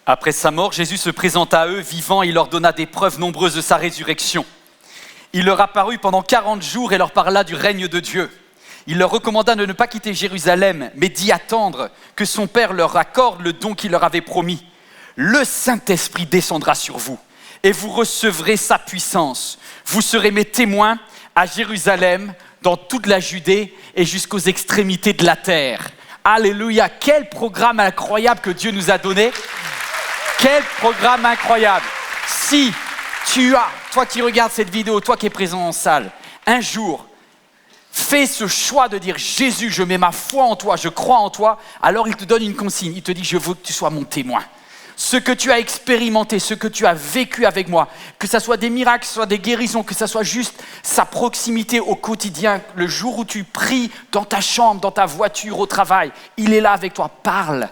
Après sa mort, Jésus se présenta à eux vivant et il leur donna des preuves nombreuses de sa résurrection. Il leur apparut pendant 40 jours et leur parla du règne de Dieu. Il leur recommanda de ne pas quitter Jérusalem, mais d'y attendre que son Père leur accorde le don qu'il leur avait promis. Le Saint-Esprit descendra sur vous et vous recevrez sa puissance. Vous serez mes témoins à Jérusalem, dans toute la Judée et jusqu'aux extrémités de la terre. Alléluia, quel programme incroyable que Dieu nous a donné. Quel programme incroyable. Si tu as, toi qui regardes cette vidéo, toi qui es présent en salle, un jour, fais ce choix de dire « Jésus, je mets ma foi en toi, je crois en toi », alors il te donne une consigne, il te dit « Je veux que tu sois mon témoin ». Ce que tu as expérimenté, ce que tu as vécu avec moi, que ce soit des miracles, que ce soit des guérisons, que ce soit juste sa proximité au quotidien, le jour où tu pries dans ta chambre, dans ta voiture, au travail, il est là avec toi, parle,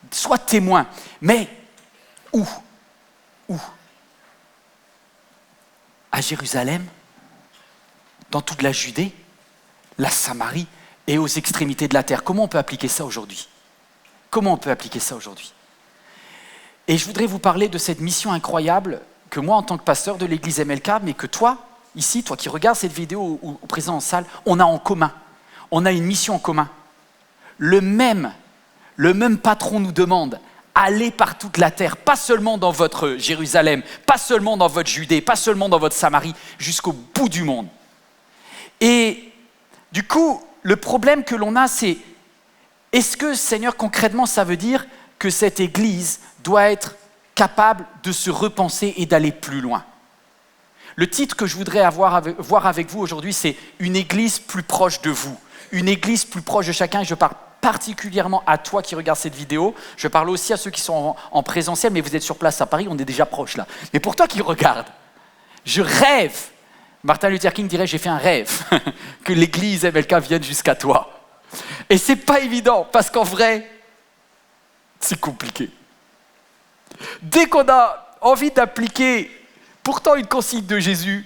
sois témoin. Mais où ? À Jérusalem, dans toute la Judée, la Samarie et aux extrémités de la terre. Comment on peut appliquer ça aujourd'hui ? Et je voudrais vous parler de cette mission incroyable que moi, en tant que pasteur de l'église MLK, mais que toi, ici, toi qui regardes cette vidéo ou présent en salle, on a en commun. On a une mission en commun. Le même patron nous demande, allez par toute la terre, pas seulement dans votre Jérusalem, pas seulement dans votre Judée, pas seulement dans votre Samarie, jusqu'au bout du monde. Et du coup, le problème que l'on a, c'est, est-ce que, Seigneur, concrètement, ça veut dire que cette église doit être capable de se repenser et d'aller plus loin. Le titre que je voudrais voir avec vous aujourd'hui, c'est « Une église plus proche de vous ». Une église plus proche de chacun. Et je parle particulièrement à toi qui regardes cette vidéo. Je parle aussi à ceux qui sont en présentiel, mais vous êtes sur place à Paris, on est déjà proche là. Mais pour toi qui regardes, je rêve, Martin Luther King dirait « J'ai fait un rêve que l'église MLK vienne jusqu'à toi ». Et c'est pas évident, parce qu'en vrai, c'est compliqué. Dès qu'on a envie d'appliquer pourtant une consigne de Jésus,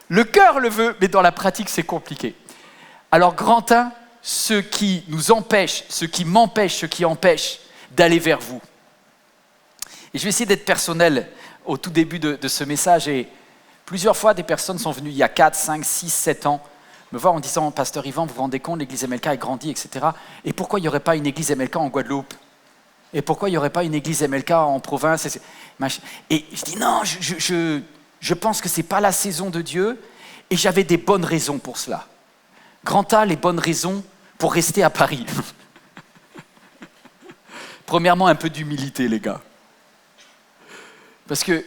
le cœur le veut, mais dans la pratique, c'est compliqué. Alors, grand 1, ce qui nous empêche, ce qui m'empêche, ce qui empêche d'aller vers vous. Et je vais essayer d'être personnel au tout début de ce message. Et plusieurs fois, des personnes sont venues il y a 4, 5, 6, 7 ans me voir en disant « Pasteur Yvan, vous vous rendez compte, l'église MLK a grandi, etc. Et pourquoi il n'y aurait pas une église MLK en Guadeloupe ? Et pourquoi il n'y aurait pas une église MLK en province ?» Et je dis non, je pense que ce n'est pas la saison de Dieu. Et j'avais des bonnes raisons pour cela. Grand A, les bonnes raisons pour rester à Paris. Premièrement, un peu d'humilité, les gars. Parce que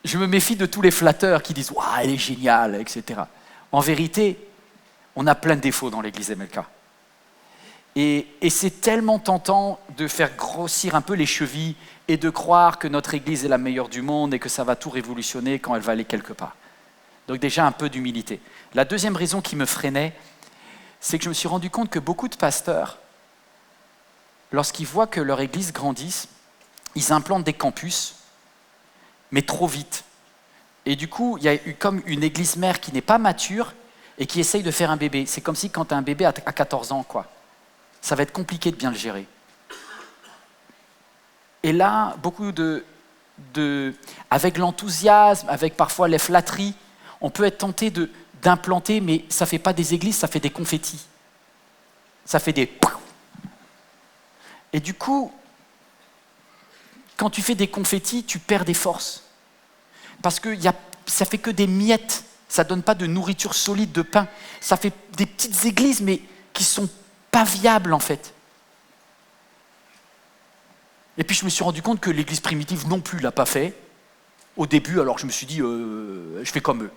je me méfie de tous les flatteurs qui disent « Waouh, elle est géniale, etc. » En vérité, on a plein de défauts dans l'église MLK. Et c'est tellement tentant de faire grossir un peu les chevilles et de croire que notre église est la meilleure du monde et que ça va tout révolutionner quand elle va aller quelque part. Donc déjà un peu d'humilité. La deuxième raison qui me freinait, c'est que je me suis rendu compte que beaucoup de pasteurs, lorsqu'ils voient que leur église grandisse, ils implantent des campus, mais trop vite. Et du coup, il y a eu comme une église mère qui n'est pas mature et qui essaye de faire un bébé. C'est comme si quand tu as un bébé à 14 ans, quoi. Ça va être compliqué de bien le gérer. Et là, beaucoup avec l'enthousiasme, avec parfois les flatteries, on peut être tenté d'implanter, mais ça ne fait pas des églises, ça fait des confettis. Ça fait des... Et du coup, quand tu fais des confettis, tu perds des forces. Parce que ça fait que des miettes, ça ne donne pas de nourriture solide, de pain. Ça fait des petites églises, mais qui ne sont pas viables en fait. Et puis je me suis rendu compte que l'église primitive non plus ne l'a pas fait. Au début, alors je me suis dit, je fais comme eux.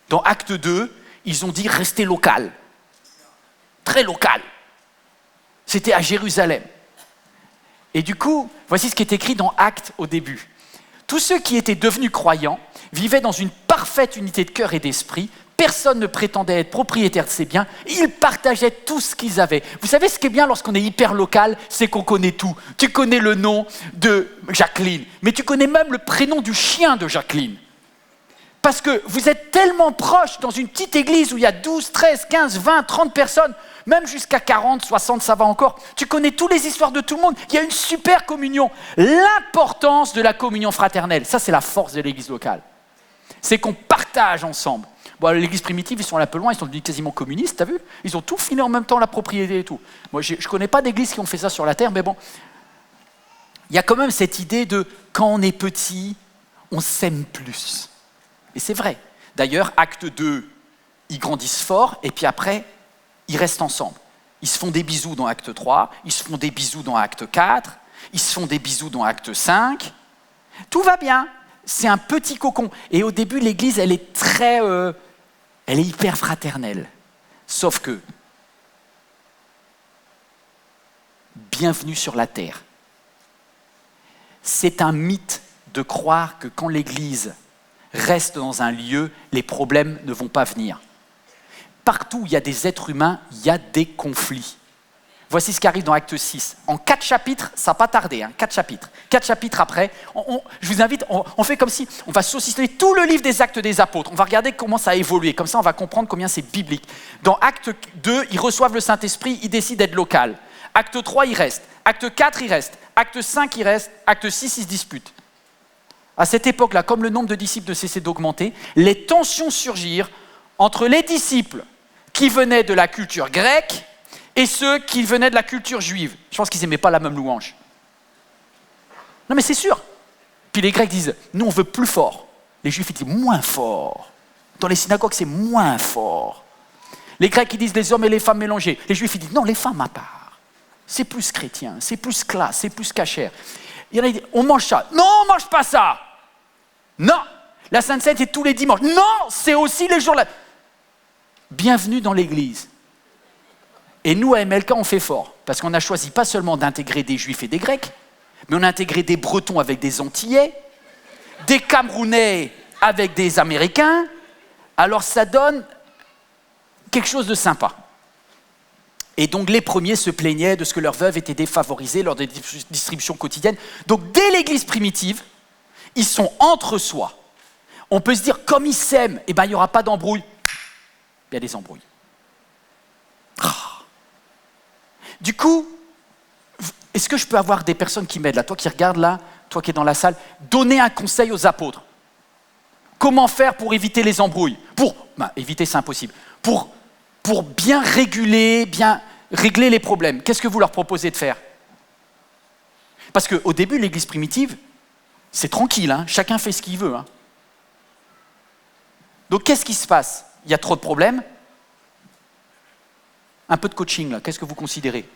Dans Acte 2, ils ont dit restez local. Très local. C'était à Jérusalem. Et du coup, voici ce qui est écrit dans Actes au début. Tous ceux qui étaient devenus croyants vivaient dans une parfaite unité de cœur et d'esprit. Personne ne prétendait être propriétaire de ses biens. Ils partageaient tout ce qu'ils avaient. Vous savez ce qui est bien lorsqu'on est hyper local, c'est qu'on connaît tout. Tu connais le nom de Jacqueline, mais tu connais même le prénom du chien de Jacqueline. Parce que vous êtes tellement proches dans une petite église où il y a 12, 13, 15, 20, 30 personnes, même jusqu'à 40, 60, ça va encore. Tu connais toutes les histoires de tout le monde. Il y a une super communion. L'importance de la communion fraternelle, ça c'est la force de l'église locale. C'est qu'on partage ensemble. Bon, l'église primitive, ils sont un peu loin, ils sont devenus quasiment communistes, t'as vu? Ils ont tout filé en même temps, la propriété et tout. Moi, je ne connais pas d'église qui ont fait ça sur la terre, mais bon. Il y a quand même cette idée de, quand on est petit, on s'aime plus. Et c'est vrai. D'ailleurs, acte 2, ils grandissent fort, et puis après, ils restent ensemble. Ils se font des bisous dans acte 3, ils se font des bisous dans acte 4, ils se font des bisous dans acte 5. Tout va bien. C'est un petit cocon. Et au début, l'église, elle est elle est hyper fraternelle. Sauf que, bienvenue sur la terre. C'est un mythe de croire que quand l'église reste dans un lieu, les problèmes ne vont pas venir. Partout où il y a des êtres humains, il y a des conflits. Voici ce qui arrive dans Acte 6. En 4 chapitres, ça n'a pas tardé, 4 chapitres. 4 chapitres après, je vous invite, on fait comme si, on va saucissonner tout le livre des Actes des Apôtres. On va regarder comment ça a évolué. Comme ça, on va comprendre combien c'est biblique. Dans Acte 2, ils reçoivent le Saint-Esprit, ils décident d'être local. Acte 3, ils restent. Acte 4, ils restent. Acte 5, ils restent. Acte 6, ils se disputent. À cette époque-là, comme le nombre de disciples ne cessait d'augmenter, les tensions surgirent entre les disciples qui venaient de la culture grecque et ceux qui venaient de la culture juive. Je pense qu'ils n'aimaient pas la même louange. Non mais c'est sûr. Puis les Grecs disent, nous on veut plus fort. Les Juifs ils disent moins fort. Dans les synagogues c'est moins fort. Les Grecs ils disent les hommes et les femmes mélangés. Les Juifs ils disent non, les femmes à part. C'est plus chrétien, c'est plus classe, c'est plus cachère. Il y en a qui disent, on mange ça. Non, on mange pas ça. Non, la Sainte Seine c'est tous les dimanches. Non, c'est aussi les jours là. Bienvenue dans l'église. Et nous, à MLK, on fait fort, parce qu'on a choisi pas seulement d'intégrer des Juifs et des Grecs, mais on a intégré des Bretons avec des Antillais, des Camerounais avec des Américains. Alors ça donne quelque chose de sympa. Et donc les premiers se plaignaient de ce que leurs veuves étaient défavorisées lors des distributions quotidiennes. Donc dès l'église primitive, ils sont entre soi. On peut se dire, comme ils s'aiment, eh ben, il n'y aura pas d'embrouille. Il y a des embrouilles. Du coup, est-ce que je peux avoir des personnes qui m'aident là, toi qui regardes là, toi qui es dans la salle, donner un conseil aux apôtres. Comment faire pour éviter les embrouilles? Éviter c'est impossible. Pour bien réguler, bien régler les problèmes. Qu'est-ce que vous leur proposez de faire? Parce qu'au début, l'église primitive, c'est tranquille, chacun fait ce qu'il veut. Donc qu'est-ce qui se passe? Il y a trop de problèmes. Un peu de coaching, là, qu'est-ce que vous considérez?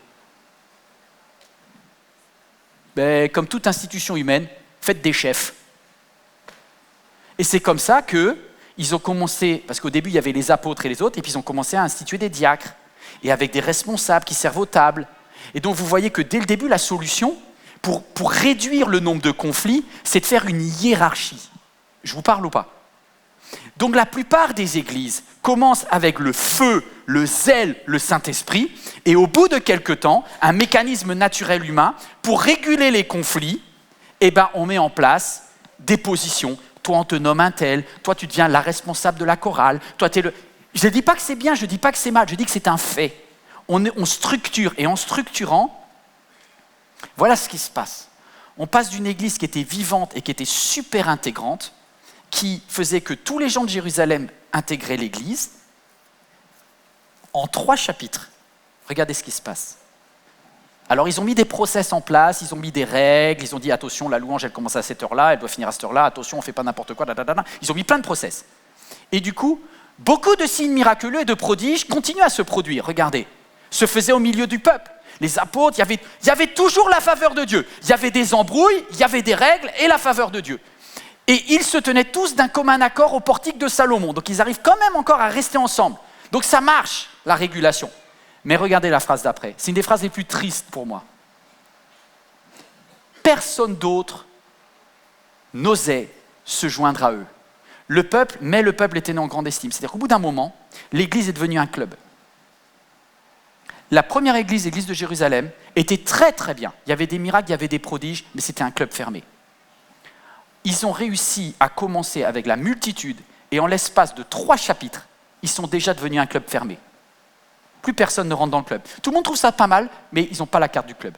Comme toute institution humaine, faites des chefs. Et c'est comme ça qu'ils ont commencé, parce qu'au début il y avait les apôtres et les autres, et puis ils ont commencé à instituer des diacres, et avec des responsables qui servent aux tables. Et donc vous voyez que dès le début, la solution, pour réduire le nombre de conflits, c'est de faire une hiérarchie. Je vous parle ou pas? Donc la plupart des églises commencent avec le feu, le zèle, le Saint-Esprit, et au bout de quelque temps, un mécanisme naturel humain, pour réguler les conflits, on met en place des positions. Toi, on te nomme un tel, toi, tu deviens la responsable de la chorale, toi, tu es le... Je ne dis pas que c'est bien, je ne dis pas que c'est mal, je dis que c'est un fait. On structure, et en structurant, voilà ce qui se passe. On passe d'une église qui était vivante et qui était super intégrante, qui faisait que tous les gens de Jérusalem intégraient l'église, en 3 chapitres. Regardez ce qui se passe. Alors, ils ont mis des process en place, ils ont mis des règles, ils ont dit, attention, la louange, elle commence à cette heure-là, elle doit finir à cette heure-là, attention, on ne fait pas n'importe quoi, Ils ont mis plein de process. Et du coup, beaucoup de signes miraculeux et de prodiges continuent à se produire. Regardez, se faisaient au milieu du peuple. Les apôtres, il y avait toujours la faveur de Dieu. Il y avait des embrouilles, il y avait des règles et la faveur de Dieu. Et ils se tenaient tous d'un commun accord au portique de Salomon. Donc ils arrivent quand même encore à rester ensemble. Donc ça marche, la régulation. Mais regardez la phrase d'après. C'est une des phrases les plus tristes pour moi. Personne d'autre n'osait se joindre à eux. Le peuple était né en grande estime. C'est-à-dire qu'au bout d'un moment, l'église est devenue un club. La première église, l'église de Jérusalem, était très très bien. Il y avait des miracles, il y avait des prodiges, mais c'était un club fermé. Ils ont réussi à commencer avec la multitude Et en l'espace de 3 chapitres, ils sont déjà devenus un club fermé. Plus personne ne rentre dans le club. Tout le monde trouve ça pas mal, mais ils n'ont pas la carte du club.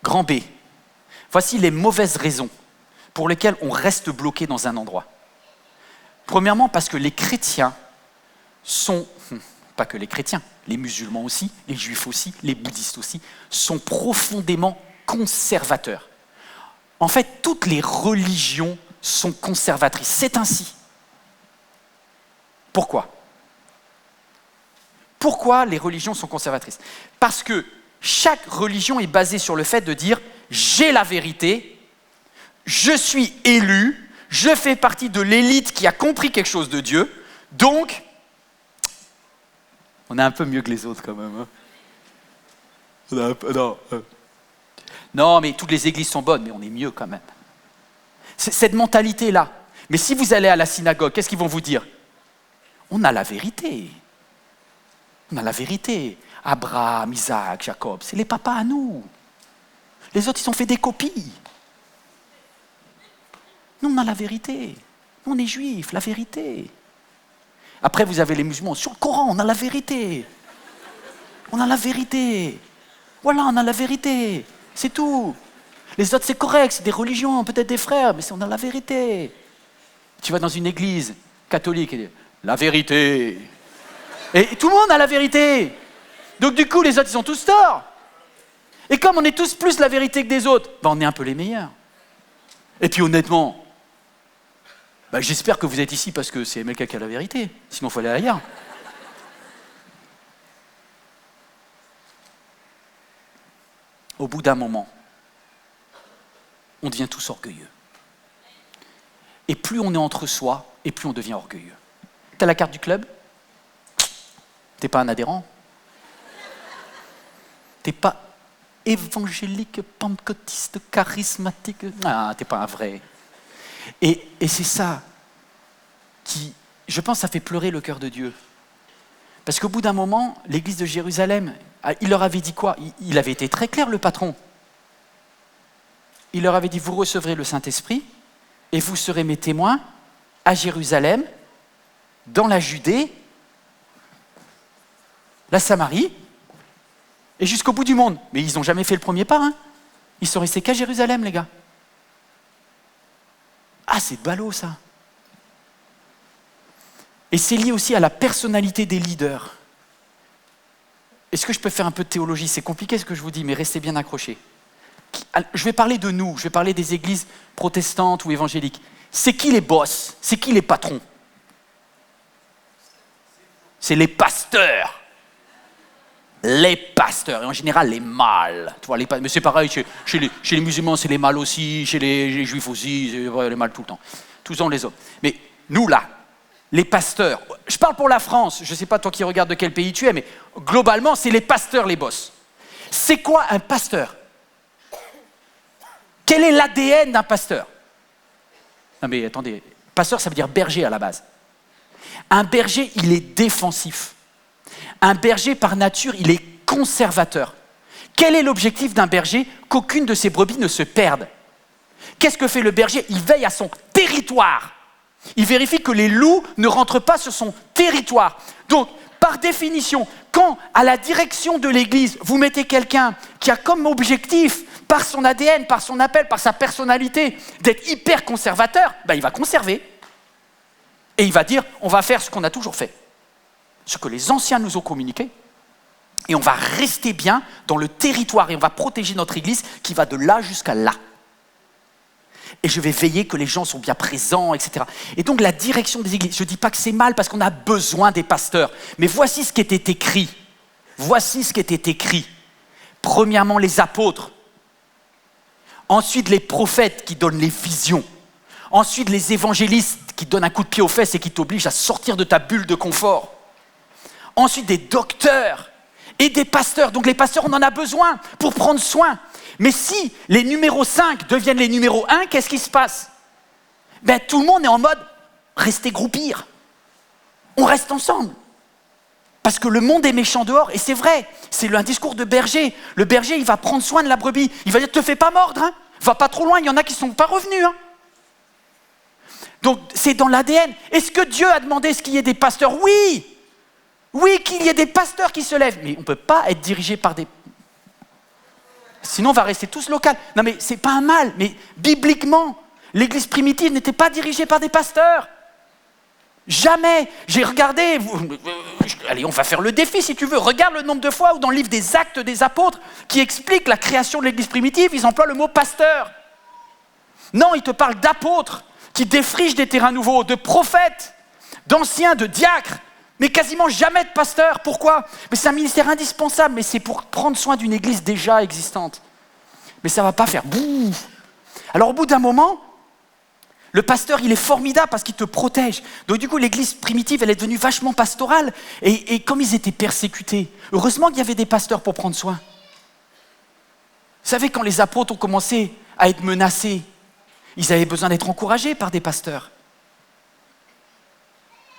Grand B. Voici les mauvaises raisons pour lesquelles on reste bloqué dans un endroit. Premièrement, parce que les chrétiens sont, pas que les chrétiens, les musulmans aussi, les juifs aussi, les bouddhistes aussi, sont profondément conservateurs. En fait, toutes les religions sont conservatrices. C'est ainsi. Pourquoi ? Pourquoi les religions sont conservatrices ? Parce que chaque religion est basée sur le fait de dire « j'ai la vérité, je suis élu, je fais partie de l'élite qui a compris quelque chose de Dieu, donc on est un peu mieux que les autres quand même. Hein. Non, mais toutes les églises sont bonnes, mais on est mieux quand même. C'est cette mentalité-là. Mais si vous allez à la synagogue, qu'est-ce qu'ils vont vous dire ? On a la vérité. On a la vérité. Abraham, Isaac, Jacob, c'est les papas à nous. Les autres, ils ont fait des copies. Nous, on a la vérité. Nous, on est juifs, la vérité. Après, vous avez les musulmans. Sur le Coran, on a la vérité. On a la vérité. Voilà, on a la vérité. C'est tout. Les autres, c'est correct, c'est des religions, peut-être des frères, mais on a la vérité. Tu vas dans une église catholique et dis, la vérité. Et tout le monde a la vérité. Donc du coup, les autres, ils ont tous tort. Et comme on est tous plus la vérité que des autres, on est un peu les meilleurs. Et puis honnêtement, j'espère que vous êtes ici parce que c'est MLK qui a la vérité. Sinon, il faut aller ailleurs. Au bout d'un moment, on devient tous orgueilleux. Et plus on est entre soi, et plus on devient orgueilleux. T'as la carte du club ? T'es pas un adhérent ? T'es pas évangélique, pentecôtiste, charismatique ? Ah, t'es pas un vrai. Et c'est ça qui, je pense, ça fait pleurer le cœur de Dieu. Parce qu'au bout d'un moment, l'église de Jérusalem, il leur avait dit quoi ? Il avait été très clair, le patron. Il leur avait dit, vous recevrez le Saint-Esprit et vous serez mes témoins à Jérusalem, dans la Judée, la Samarie et jusqu'au bout du monde. Mais ils n'ont jamais fait le premier pas. Hein. Ils sont restés qu'à Jérusalem, les gars. Ah, c'est ballot, ça. Et c'est lié aussi à la personnalité des leaders. Est-ce que je peux faire un peu de théologie ? C'est compliqué ce que je vous dis, mais restez bien accrochés. Je vais parler de nous, je vais parler des églises protestantes ou évangéliques. C'est qui les boss ? C'est qui les patrons ? C'est les pasteurs. Les pasteurs, et en général les mâles. Tu vois, mais c'est pareil, chez les musulmans, c'est les mâles aussi, chez les juifs aussi, c'est les mâles tout le temps. Tous ans les hommes. Mais nous là, les pasteurs, je parle pour la France, je ne sais pas toi qui regardes de quel pays tu es, mais globalement, c'est les pasteurs les boss. C'est quoi un pasteur ? Quel est l'ADN d'un pasteur ? Non mais attendez, pasteur ça veut dire berger à la base. Un berger, il est défensif. Un berger, par nature, il est conservateur. Quel est l'objectif d'un berger ? Qu'aucune de ses brebis ne se perde. Qu'est-ce que fait le berger ? Il veille à son territoire. Il vérifie que les loups ne rentrent pas sur son territoire. Donc, par définition, quand, à la direction de l'Église, vous mettez quelqu'un qui a comme objectif, par son ADN, par son appel, par sa personnalité, d'être hyper conservateur, il va conserver. Et il va dire, on va faire ce qu'on a toujours fait. Ce que les anciens nous ont communiqué, et on va rester bien dans le territoire, et on va protéger notre église qui va de là jusqu'à là. Et je vais veiller que les gens sont bien présents, etc. Et donc la direction des églises, je ne dis pas que c'est mal parce qu'on a besoin des pasteurs, mais voici ce qui était écrit. Voici ce qui était écrit. Premièrement, les apôtres. Ensuite, les prophètes qui donnent les visions. Ensuite, les évangélistes qui donnent un coup de pied aux fesses et qui t'obligent à sortir de ta bulle de confort. Ensuite, des docteurs et des pasteurs. Donc les pasteurs, on en a besoin pour prendre soin. Mais si les numéros 5 deviennent les numéros 1, qu'est-ce qui se passe ? Tout le monde est en mode rester groupir. On reste ensemble. Parce que le monde est méchant dehors, et c'est vrai, c'est un discours de berger. Le berger, il va prendre soin de la brebis. Il va dire, te fais pas mordre, hein. Va pas trop loin, il y en a qui ne sont pas revenus. Hein. Donc c'est dans l'ADN. Est-ce que Dieu a demandé qu'il y ait des pasteurs? Oui. Oui, qu'il y ait des pasteurs qui se lèvent. Mais on ne peut pas être dirigé par des... Sinon on va rester tous locaux. Non mais c'est pas un mal, mais bibliquement, l'église primitive n'était pas dirigée par des pasteurs. Jamais. J'ai regardé, allez, on va faire le défi si tu veux. Regarde le nombre de fois où dans le livre des Actes des Apôtres, qui explique la création de l'église primitive, ils emploient le mot pasteur. Non, ils te parlent d'apôtres qui défrichent des terrains nouveaux, de prophètes, d'anciens, de diacres, mais quasiment jamais de pasteurs. Pourquoi? Mais c'est un ministère indispensable, mais c'est pour prendre soin d'une église déjà existante. Mais ça ne va pas faire bouh. Alors au bout d'un moment, le pasteur, il est formidable parce qu'il te protège. Donc du coup, l'église primitive, elle est devenue vachement pastorale. Et comme ils étaient persécutés, heureusement qu'il y avait des pasteurs pour prendre soin. Vous savez, quand les apôtres ont commencé à être menacés, ils avaient besoin d'être encouragés par des pasteurs.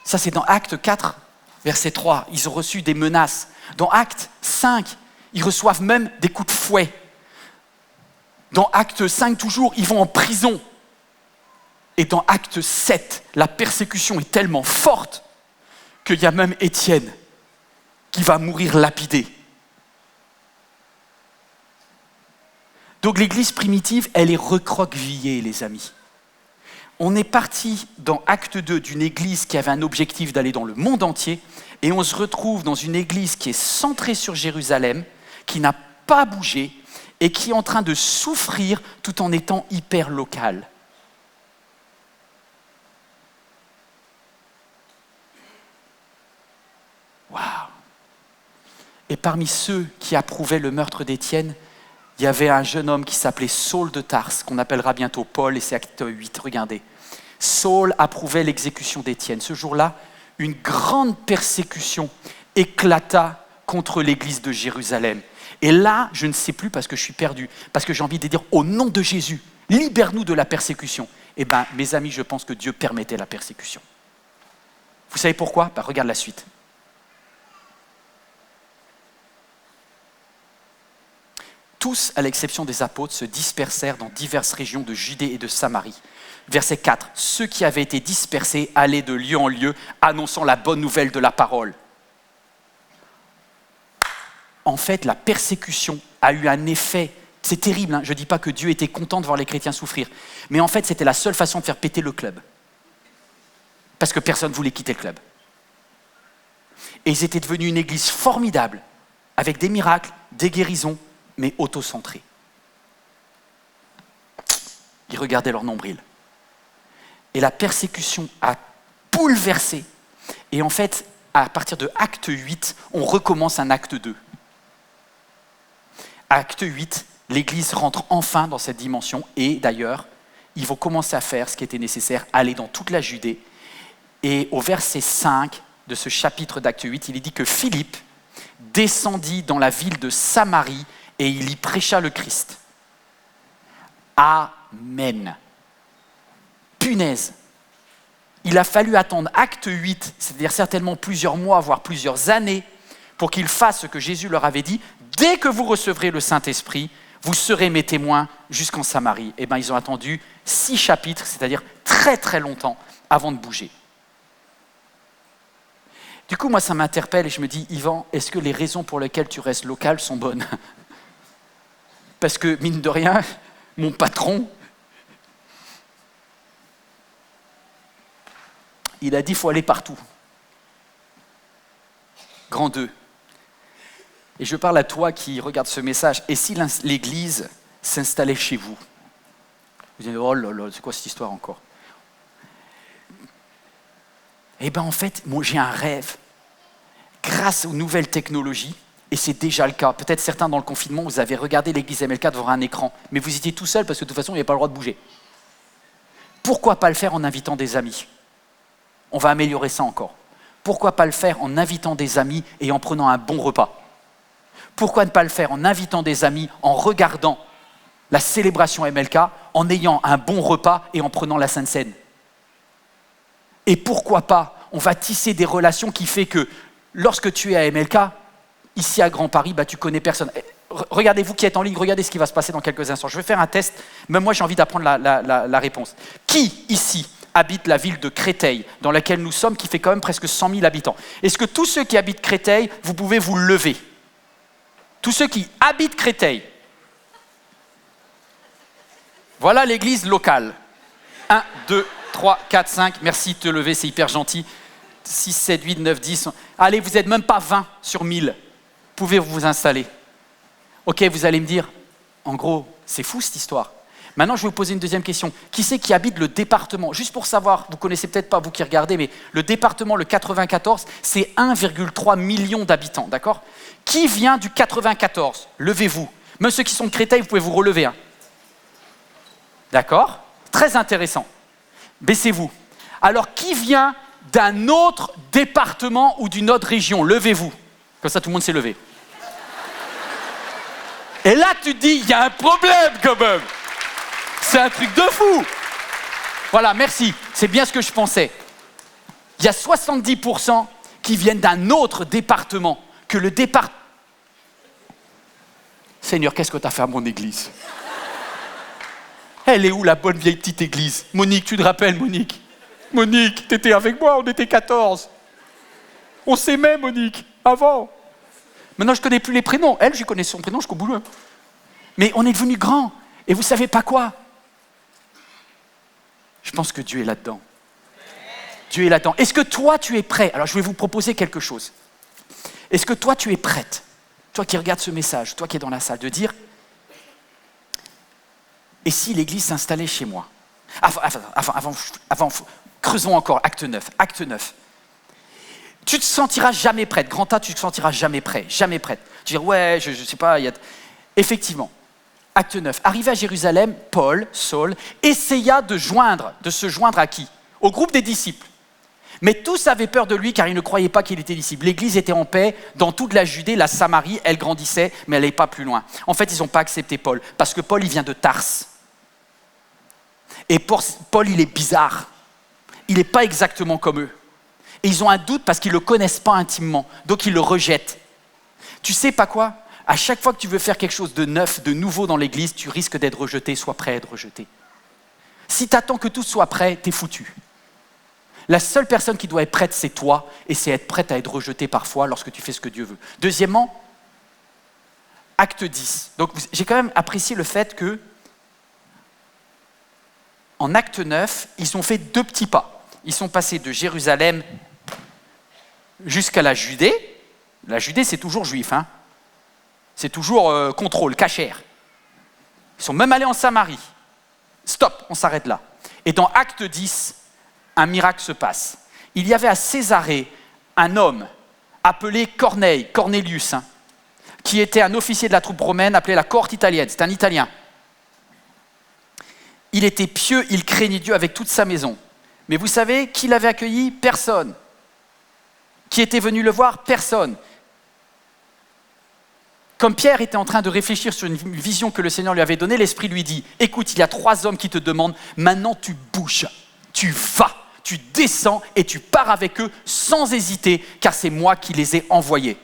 Ça, c'est dans Actes 4, verset 3. Ils ont reçu des menaces. Dans Actes 5, ils reçoivent même des coups de fouet. Dans Actes 5, toujours, ils vont en prison. Et dans Acte 7, la persécution est tellement forte qu'il y a même Étienne qui va mourir lapidé. Donc l'église primitive, elle est recroquevillée, les amis. On est parti dans Acte 2 d'une église qui avait un objectif d'aller dans le monde entier, et on se retrouve dans une église qui est centrée sur Jérusalem, qui n'a pas bougé, et qui est en train de souffrir tout en étant hyper locale. Waouh! Et parmi ceux qui approuvaient le meurtre d'Étienne, il y avait un jeune homme qui s'appelait Saul de Tarse, qu'on appellera bientôt Paul, et c'est Acte 8, regardez. Saul approuvait l'exécution d'Étienne. Ce jour-là, une grande persécution éclata contre l'église de Jérusalem. Et là, je ne sais plus parce que je suis perdu, parce que j'ai envie de dire, au nom de Jésus, libère-nous de la persécution. Eh bien, mes amis, je pense que Dieu permettait la persécution. Vous savez pourquoi? Regarde la suite. Tous, à l'exception des apôtres, se dispersèrent dans diverses régions de Judée et de Samarie. Verset 4. Ceux qui avaient été dispersés allaient de lieu en lieu, annonçant la bonne nouvelle de la parole. En fait, la persécution a eu un effet, c'est terrible, je ne dis pas que Dieu était content de voir les chrétiens souffrir, mais en fait, c'était la seule façon de faire péter le club. Parce que personne ne voulait quitter le club. Et ils étaient devenus une église formidable, avec des miracles, des guérisons, mais auto-centrés. Ils regardaient leur nombril. Et la persécution a bouleversé. Et en fait, à partir de Acte 8, on recommence un Acte 2. Acte 8, l'Église rentre enfin dans cette dimension. Et d'ailleurs, ils vont commencer à faire ce qui était nécessaire, aller dans toute la Judée. Et au verset 5 de ce chapitre d'Acte 8, il est dit que Philippe descendit dans la ville de Samarie et il y prêcha le Christ. Amen. Punaise. Il a fallu attendre Acte 8, c'est-à-dire certainement plusieurs mois, voire plusieurs années, pour qu'ils fassent ce que Jésus leur avait dit. Dès que vous recevrez le Saint-Esprit, vous serez mes témoins jusqu'en Samarie. Eh bien, ils ont attendu 6 chapitres, c'est-à-dire très très longtemps, avant de bouger. Du coup, moi, ça m'interpelle et je me dis, Yvan, est-ce que les raisons pour lesquelles tu restes local sont bonnes? Parce que, mine de rien, mon patron, il a dit qu'il faut aller partout. Grand 2. Et je parle à toi qui regarde ce message. Et si l'Église s'installait chez vous? Vous dites, oh là là, c'est quoi cette histoire encore? Eh bien, en fait, moi, j'ai un rêve. Grâce aux nouvelles technologies, et c'est déjà le cas. Peut-être certains dans le confinement, vous avez regardé l'église MLK devant un écran, mais vous étiez tout seul parce que de toute façon, il n'y avait pas le droit de bouger. Pourquoi pas le faire en invitant des amis? On va améliorer ça encore. Pourquoi pas le faire en invitant des amis et en prenant un bon repas? Pourquoi ne pas le faire en invitant des amis, en regardant la célébration MLK, en ayant un bon repas et en prenant la Sainte Seine? Et pourquoi pas, on va tisser des relations qui fait que lorsque tu es à MLK, ici à Grand Paris, tu connais personne. Regardez, vous qui êtes en ligne, regardez ce qui va se passer dans quelques instants. Je vais faire un test, même moi j'ai envie d'apprendre la réponse. Qui ici habitent la ville de Créteil, dans laquelle nous sommes, qui fait quand même presque 100 000 habitants. Est-ce que tous ceux qui habitent Créteil, vous pouvez vous lever? Tous ceux qui habitent Créteil. Voilà l'église locale. 1, 2, 3, 4, 5. Merci de te lever, c'est hyper gentil. 6, 7, 8, 9, 10. Allez, vous n'êtes même pas 20 sur 1000. Pouvez-vous vous installer? Ok, vous allez me dire, en gros, c'est fou cette histoire. Maintenant, je vais vous poser une deuxième question. Qui c'est qui habite le département? Juste pour savoir, vous ne connaissez peut-être pas, vous qui regardez, mais le département, le 94, c'est 1,3 million d'habitants, d'accord? Qui vient du 94? Levez-vous. Même ceux qui sont de Créteil, vous pouvez vous relever. Hein. D'accord? Très intéressant. Baissez-vous. Alors, qui vient d'un autre département ou d'une autre région? Levez-vous. Comme ça, tout le monde s'est levé. Et là, tu te dis, il y a un problème quand même. C'est un truc de fou. Voilà, merci. C'est bien ce que je pensais. Il y a 70% qui viennent d'un autre département que le département. Seigneur, qu'est-ce que tu as fait à mon église? Elle est où la bonne vieille petite église? Monique, tu te rappelles, Monique? Monique, tu étais avec moi, on était 14. On s'aimait, Monique, avant. Maintenant, je ne connais plus les prénoms. Elle, je connais son prénom jusqu'au bout. Mais on est devenus grands. Et vous ne savez pas quoi? Je pense que Dieu est là-dedans. Dieu est là-dedans. Est-ce que toi, tu es prêt? Alors, je vais vous proposer quelque chose. Est-ce que toi, tu es prête? Toi qui regardes ce message, toi qui es dans la salle, de dire, et si l'église s'installait chez moi? Avant, creusons encore, acte 9. Acte 9. Tu ne te sentiras jamais prête. Grand A, tu ne te sentiras jamais prêt. Jamais prête. Tu dis, ouais, je ne sais pas. Effectivement. Acte 9. Arrivé à Jérusalem, Paul, Saul, essaya de se joindre à qui? Au groupe des disciples. Mais tous avaient peur de lui car ils ne croyaient pas qu'il était disciple. L'église était en paix dans toute la Judée, la Samarie, elle grandissait, mais elle n'allait pas plus loin. En fait, ils n'ont pas accepté Paul parce que Paul, il vient de Tarse. Et Paul, il est bizarre. Il n'est pas exactement comme eux. Et ils ont un doute parce qu'ils ne le connaissent pas intimement. Donc, ils le rejettent. Tu sais pas quoi? À chaque fois que tu veux faire quelque chose de neuf, de nouveau dans l'église, tu risques d'être rejeté. Sois prêt à être rejeté. Si tu attends que tout soit prêt, tu es foutu. La seule personne qui doit être prête, c'est toi. Et c'est être prête à être rejeté parfois lorsque tu fais ce que Dieu veut. Deuxièmement, acte 10. Donc, j'ai quand même apprécié le fait que en acte 9, ils ont fait 2 petits pas. Ils sont passés de Jérusalem jusqu'à la Judée. La Judée, c'est toujours juif. Hein. C'est toujours contrôle, cachère. Ils sont même allés en Samarie. Stop, on s'arrête là. Et dans acte 10, un miracle se passe. Il y avait à Césarée un homme appelé Cornelius, hein, qui était un officier de la troupe romaine appelé la cohorte italienne. C'est un Italien. Il était pieux, il craignait Dieu avec toute sa maison. Mais vous savez qui l'avait accueilli? Personne. Qui était venu le voir? Personne. Comme Pierre était en train de réfléchir sur une vision que le Seigneur lui avait donnée, l'Esprit lui dit, écoute, il y a 3 hommes qui te demandent, maintenant tu bouges, tu vas, tu descends et tu pars avec eux sans hésiter, car c'est moi qui les ai envoyés.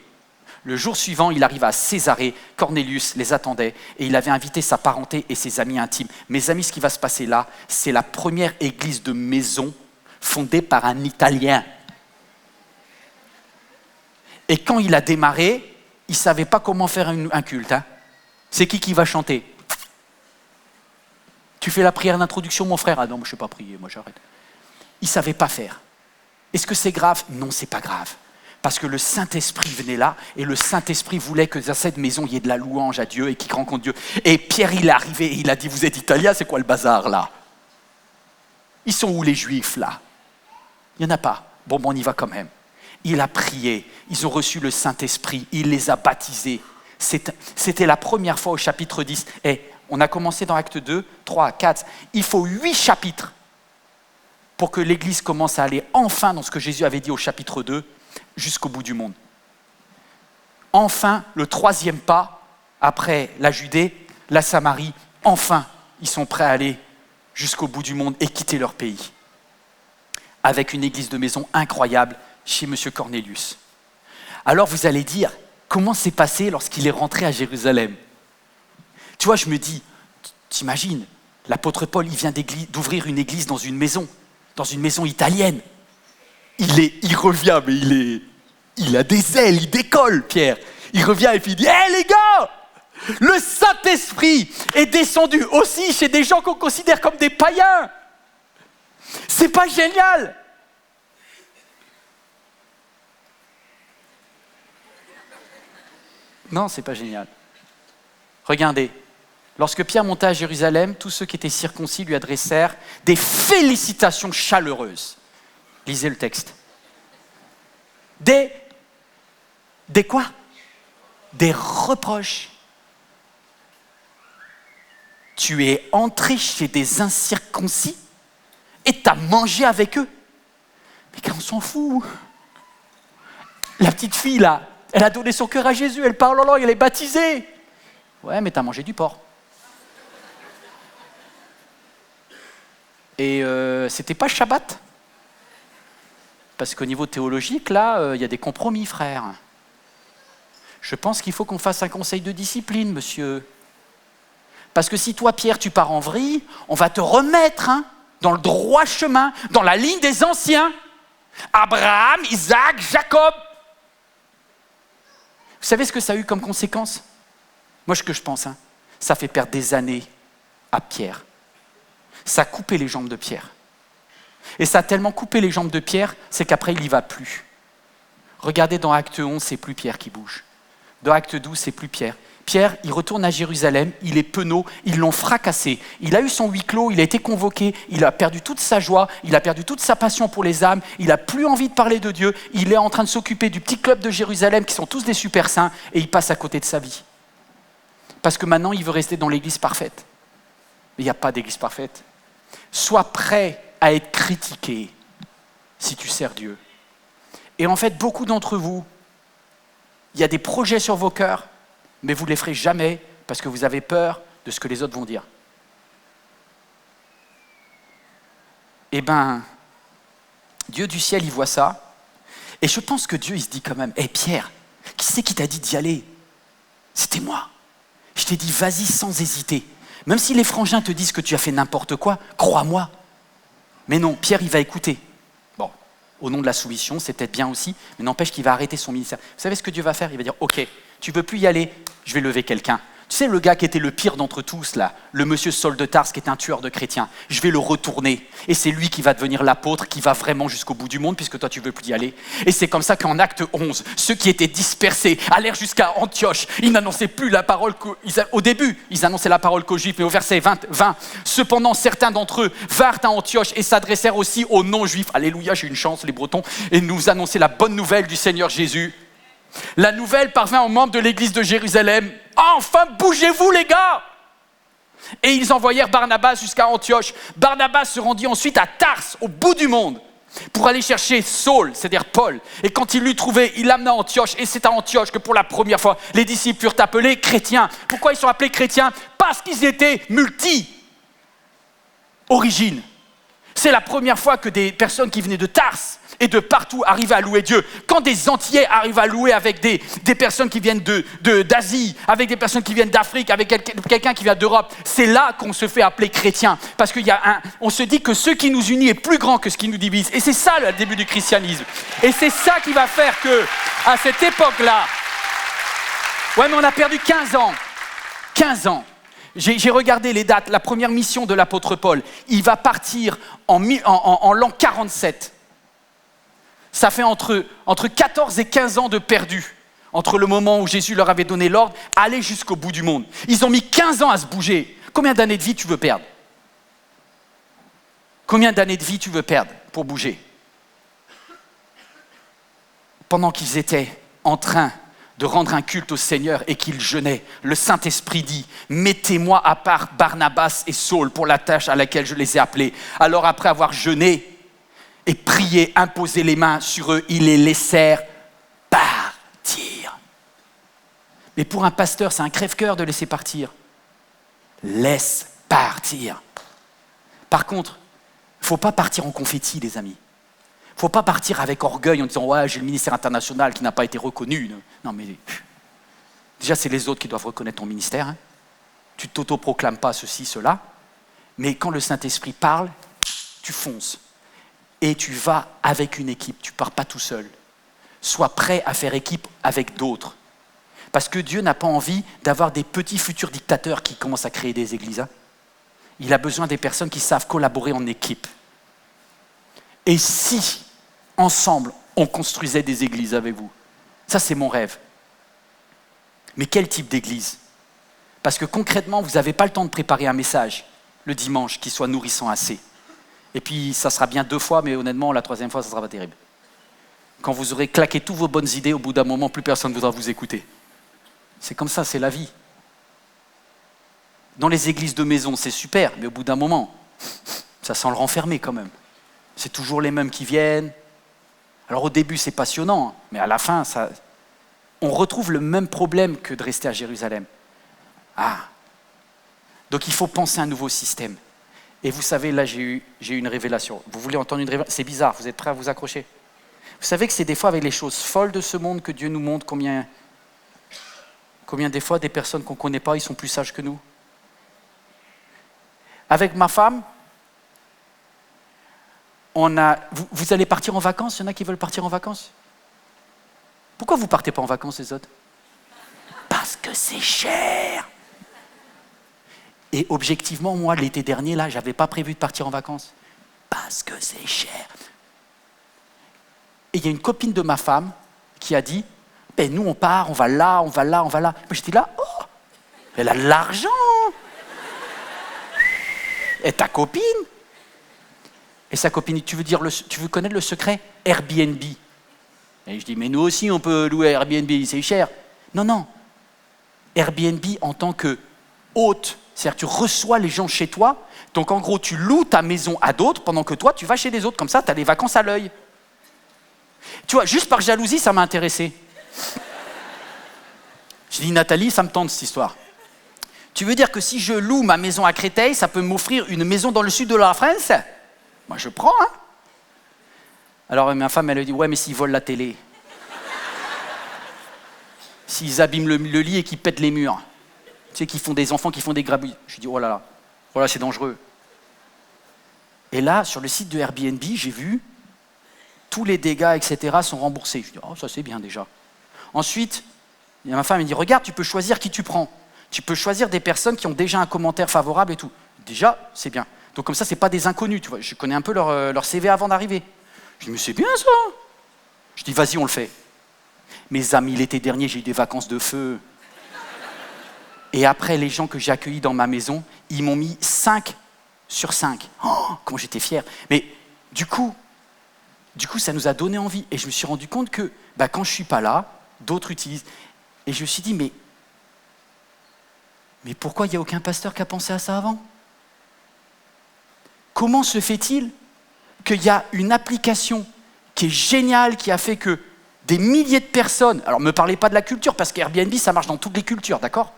Le jour suivant, il arriva à Césarée, Cornelius les attendait et il avait invité sa parenté et ses amis intimes. Mes amis, ce qui va se passer là, c'est la première église de maison fondée par un Italien. Et quand il a démarré, il ne savait pas comment faire un culte. Hein. C'est qui va chanter? Tu fais la prière d'introduction, mon frère? Ah non, moi, je ne sais pas prier, moi j'arrête. Il ne savait pas faire. Est-ce que c'est grave? Non, ce n'est pas grave. Parce que le Saint-Esprit venait là, et le Saint-Esprit voulait que dans cette maison, il y ait de la louange à Dieu et qu'il rencontre Dieu. Et Pierre, il est arrivé et il a dit, vous êtes Italien, c'est quoi le bazar là? Ils sont où les Juifs là? Il n'y en a pas. Bon, on y va quand même. Il a prié, ils ont reçu le Saint-Esprit, il les a baptisés. C'était la première fois au chapitre 10. Et on a commencé dans acte 2, 3, 4. Il faut 8 chapitres pour que l'Église commence à aller enfin dans ce que Jésus avait dit au chapitre 2, jusqu'au bout du monde. Enfin, le 3e pas, après la Judée, la Samarie, enfin, ils sont prêts à aller jusqu'au bout du monde et quitter leur pays. Avec une église de maison incroyable chez M. Cornelius. Alors vous allez dire, comment c'est passé lorsqu'il est rentré à Jérusalem? Tu vois, je me dis, t'imagines, l'apôtre Paul, il vient d'ouvrir une église dans une maison. dans une maison italienne. Il revient, mais il a des ailes, il décolle, Pierre. Il revient et puis il dit « Hé les gars, le Saint-Esprit est descendu aussi chez des gens qu'on considère comme des païens. C'est pas génial ?» Non, c'est pas génial. Regardez, lorsque Pierre monta à Jérusalem, tous ceux qui étaient circoncis lui adressèrent des félicitations chaleureuses. Lisez le texte. Des quoi? Des reproches. Tu es entré chez des incirconcis et t'as mangé avec eux. Mais qu'on s'en fout. La petite fille là, elle a donné son cœur à Jésus, elle parle en langue, elle est baptisée. Ouais, mais t'as mangé du porc. Et c'était pas Shabbat. Parce qu'au niveau théologique, là, il y a des compromis, frère. Je pense qu'il faut qu'on fasse un conseil de discipline, monsieur. Parce que si toi, Pierre, tu pars en vrille, on va te remettre dans le droit chemin, dans la ligne des anciens. Abraham, Isaac, Jacob. Vous savez ce que ça a eu comme conséquence? Moi, ce que je pense, ça fait perdre des années à Pierre. Ça a coupé les jambes de Pierre. Et ça a tellement coupé les jambes de Pierre, c'est qu'après, il n'y va plus. Regardez dans Acte 11, c'est plus Pierre qui bouge. Dans Acte 12, c'est plus Pierre. Pierre, il retourne à Jérusalem, il est penaud, ils l'ont fracassé. Il a eu son huis clos, il a été convoqué, il a perdu toute sa joie, il a perdu toute sa passion pour les âmes, il n'a plus envie de parler de Dieu, il est en train de s'occuper du petit club de Jérusalem qui sont tous des super saints et il passe à côté de sa vie. Parce que maintenant, il veut rester dans l'église parfaite. Mais il n'y a pas d'église parfaite. Sois prêt à être critiqué si tu sers Dieu. Et en fait, beaucoup d'entre vous, il y a des projets sur vos cœurs, mais vous ne les ferez jamais parce que vous avez peur de ce que les autres vont dire. Eh bien, Dieu du ciel, il voit ça. Et je pense que Dieu, il se dit quand même, « Hé Pierre, qui c'est qui t'a dit d'y aller? C'était moi. Je t'ai dit, vas-y sans hésiter. Même si les frangins te disent que tu as fait n'importe quoi, crois-moi. » Mais non, Pierre, il va écouter. Bon, au nom de la soumission, c'est peut-être bien aussi, mais n'empêche qu'il va arrêter son ministère. Vous savez ce que Dieu va faire? Il va dire, « Ok, tu ne veux plus y aller, je vais lever quelqu'un. » Tu sais, le gars qui était le pire d'entre tous, là, le monsieur Saul de Tarse, qui était un tueur de chrétiens, je vais le retourner. Et c'est lui qui va devenir l'apôtre, qui va vraiment jusqu'au bout du monde, puisque toi, tu ne veux plus y aller. Et c'est comme ça qu'en Acte 11, ceux qui étaient dispersés allèrent jusqu'à Antioche. Ils n'annonçaient plus la parole au début, ils annonçaient la parole qu'aux Juifs, mais au verset 20, cependant, certains d'entre eux vinrent à Antioche et s'adressèrent aussi aux non-juifs. Alléluia, j'ai une chance, les Bretons. Et nous annoncer la bonne nouvelle du Seigneur Jésus. La nouvelle parvint aux membres de l'église de Jérusalem. Enfin, bougez-vous les gars! Et ils envoyèrent Barnabas jusqu'à Antioche. Barnabas se rendit ensuite à Tarse, au bout du monde, pour aller chercher Saul, c'est-à-dire Paul. Et quand il l'eut trouvé, il l'amena à Antioche. Et c'est à Antioche que pour la première fois, les disciples furent appelés chrétiens. Pourquoi ils sont appelés chrétiens? Parce qu'ils étaient multi-origines. C'est la première fois que des personnes qui venaient de Tarse et de partout arrivaient à louer Dieu. Quand des Antillais arrivent à louer avec des personnes qui viennent d'Asie, avec des personnes qui viennent d'Afrique, avec quelqu'un qui vient d'Europe, c'est là qu'on se fait appeler chrétien. Parce qu'on se dit que ce qui nous unit est plus grand que ce qui nous divise. Et c'est ça le début du christianisme. Et c'est ça qui va faire que, à cette époque-là, ouais, mais on a perdu 15 ans. 15 ans. J'ai regardé les dates. La première mission de l'apôtre Paul, il va partir en l'an 47. Ça fait entre 14 et 15 ans de perdu, entre le moment où Jésus leur avait donné l'ordre, aller jusqu'au bout du monde. Ils ont mis 15 ans à se bouger. Combien d'années de vie tu veux perdre? Combien d'années de vie tu veux perdre pour bouger? Pendant qu'ils étaient en train de rendre un culte au Seigneur et qu'ils jeûnaient, le Saint-Esprit dit, « Mettez-moi à part Barnabas et Saul pour la tâche à laquelle je les ai appelés. » Alors après avoir jeûné et prié, imposé les mains sur eux, ils les laissèrent partir. Mais pour un pasteur, c'est un crève-cœur de laisser partir. Laisse partir. Par contre, il ne faut pas partir en confetti, les amis. Il ne faut pas partir avec orgueil en disant « Ouais, j'ai le ministère international qui n'a pas été reconnu. » Non, mais déjà, c'est les autres qui doivent reconnaître ton ministère. Tu ne t'auto-proclames pas ceci, cela. Mais quand le Saint-Esprit parle, tu fonces. et tu vas avec une équipe, tu ne pars pas tout seul. Sois prêt à faire équipe avec d'autres. Parce que Dieu n'a pas envie d'avoir des petits futurs dictateurs qui commencent à créer des églises. Hein. Il a besoin des personnes qui savent collaborer en équipe. Et si, ensemble, on construisait des églises avec vous? Ça, c'est mon rêve. Mais quel type d'église? Parce que concrètement, vous n'avez pas le temps de préparer un message le dimanche qui soit nourrissant assez. Et puis, ça sera bien 2 fois, mais honnêtement, la 3e fois, ça ne sera pas terrible. Quand vous aurez claqué toutes vos bonnes idées, au bout d'un moment, plus personne ne voudra vous écouter. C'est comme ça, c'est la vie. Dans les églises de maison, c'est super, mais au bout d'un moment, ça sent le renfermer quand même. C'est toujours les mêmes qui viennent. Alors au début, c'est passionnant, mais à la fin, on retrouve le même problème que de rester à Jérusalem. Ah. Donc il faut penser à un nouveau système. Et vous savez, là, j'ai eu une révélation. Vous voulez entendre une révélation? C'est bizarre, vous êtes prêts à vous accrocher? Vous savez que c'est des fois avec les choses folles de ce monde que Dieu nous montre combien des fois des personnes qu'on ne connaît pas, ils sont plus sages que nous. Avec ma femme, vous allez partir en vacances? Il y en a qui veulent partir en vacances? Pourquoi vous ne partez pas en vacances, les autres? Parce que c'est cher. Et objectivement, moi, l'été dernier, là, je n'avais pas prévu de partir en vacances. Parce que c'est cher. Et il y a une copine de ma femme qui a dit, ben nous on part, on va là, on va là, on va là. Moi j'étais là, oh, elle a de l'argent. Et ta copine? Et sa copine, tu veux connaître le secret? Airbnb. Et je dis, mais nous aussi on peut louer Airbnb, c'est cher. Non, non. Airbnb en tant que hôte, c'est-à-dire que tu reçois les gens chez toi, donc en gros tu loues ta maison à d'autres pendant que toi tu vas chez les autres, comme ça tu as les vacances à l'œil. Tu vois, juste par jalousie, ça m'a intéressé. J'ai dit, Nathalie, ça me tente cette histoire. Tu veux dire que si je loue ma maison à Créteil, ça peut m'offrir une maison dans le sud de la France? Moi, je prends, hein. Alors, ma femme, elle a dit, ouais, mais s'ils volent la télé, s'ils abîment le lit et qu'ils pètent les murs, tu sais, qu'ils font des enfants qui font des grabouilles. Je dis, oh là là, c'est dangereux. Et là, sur le site de Airbnb, j'ai vu tous les dégâts, etc., sont remboursés. Je dis, oh, ça c'est bien déjà. Ensuite, ma femme me dit, regarde, tu peux choisir qui tu prends. Tu peux choisir des personnes qui ont déjà un commentaire favorable et tout. Déjà, c'est bien. Donc comme ça, c'est pas des inconnus, tu vois. Je connais un peu leur CV avant d'arriver. Je dis, mais c'est bien ça. Je dis, vas-y, on le fait. Mes amis, l'été dernier, j'ai eu des vacances de feu. Et après, les gens que j'ai accueillis dans ma maison, ils m'ont mis 5 sur 5. Oh, comment j'étais fier. Mais du coup, ça nous a donné envie. Et je me suis rendu compte que quand je ne suis pas là, d'autres utilisent. Et je me suis dit, mais pourquoi il n'y a aucun pasteur qui a pensé à ça avant? Comment se fait-il qu'il y a une application qui est géniale, qui a fait que des milliers de personnes... Alors, ne me parlez pas de la culture, parce qu'Airbnb, ça marche dans toutes les cultures, d'accord?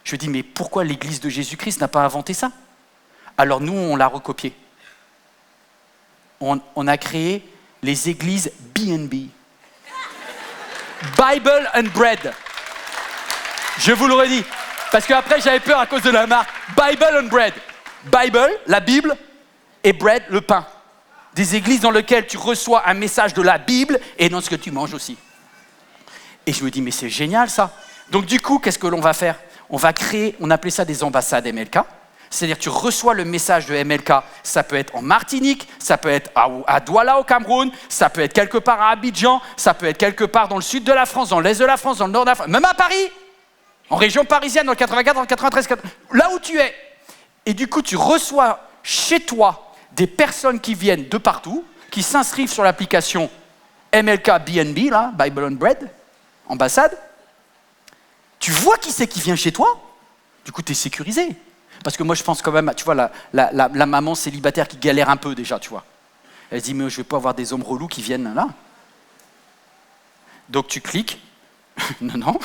Je me dis, mais pourquoi l'Église de Jésus-Christ n'a pas inventé ça? Alors nous, on l'a recopié. On a créé les églises B&B. Bible and Bread. Je vous le redis, parce qu'après j'avais peur à cause de la marque. Bible and Bread. Bible, la Bible, et bread, le pain. Des églises dans lesquelles tu reçois un message de la Bible et dans ce que tu manges aussi. Et je me dis, mais c'est génial ça. Donc du coup, qu'est-ce que l'on va faire? On va créer, on appelait ça des ambassades MLK. C'est-à-dire tu reçois le message de MLK, ça peut être en Martinique, ça peut être à Douala au Cameroun, ça peut être quelque part à Abidjan, ça peut être quelque part dans le sud de la France, dans l'est de la France, dans le nord de la France, même à Paris, en région parisienne, dans le 84, dans le 93, là où tu es. Et du coup, tu reçois chez toi des personnes qui viennent de partout, qui s'inscrivent sur l'application MLK BNB, là, Bible and Bread, ambassade. Tu vois qui c'est qui vient chez toi, du coup, tu es sécurisé. Parce que moi, je pense quand même, tu vois, la maman célibataire qui galère un peu déjà, tu vois. Elle se dit, mais je ne vais pas avoir des hommes relous qui viennent là. Donc tu cliques. Non.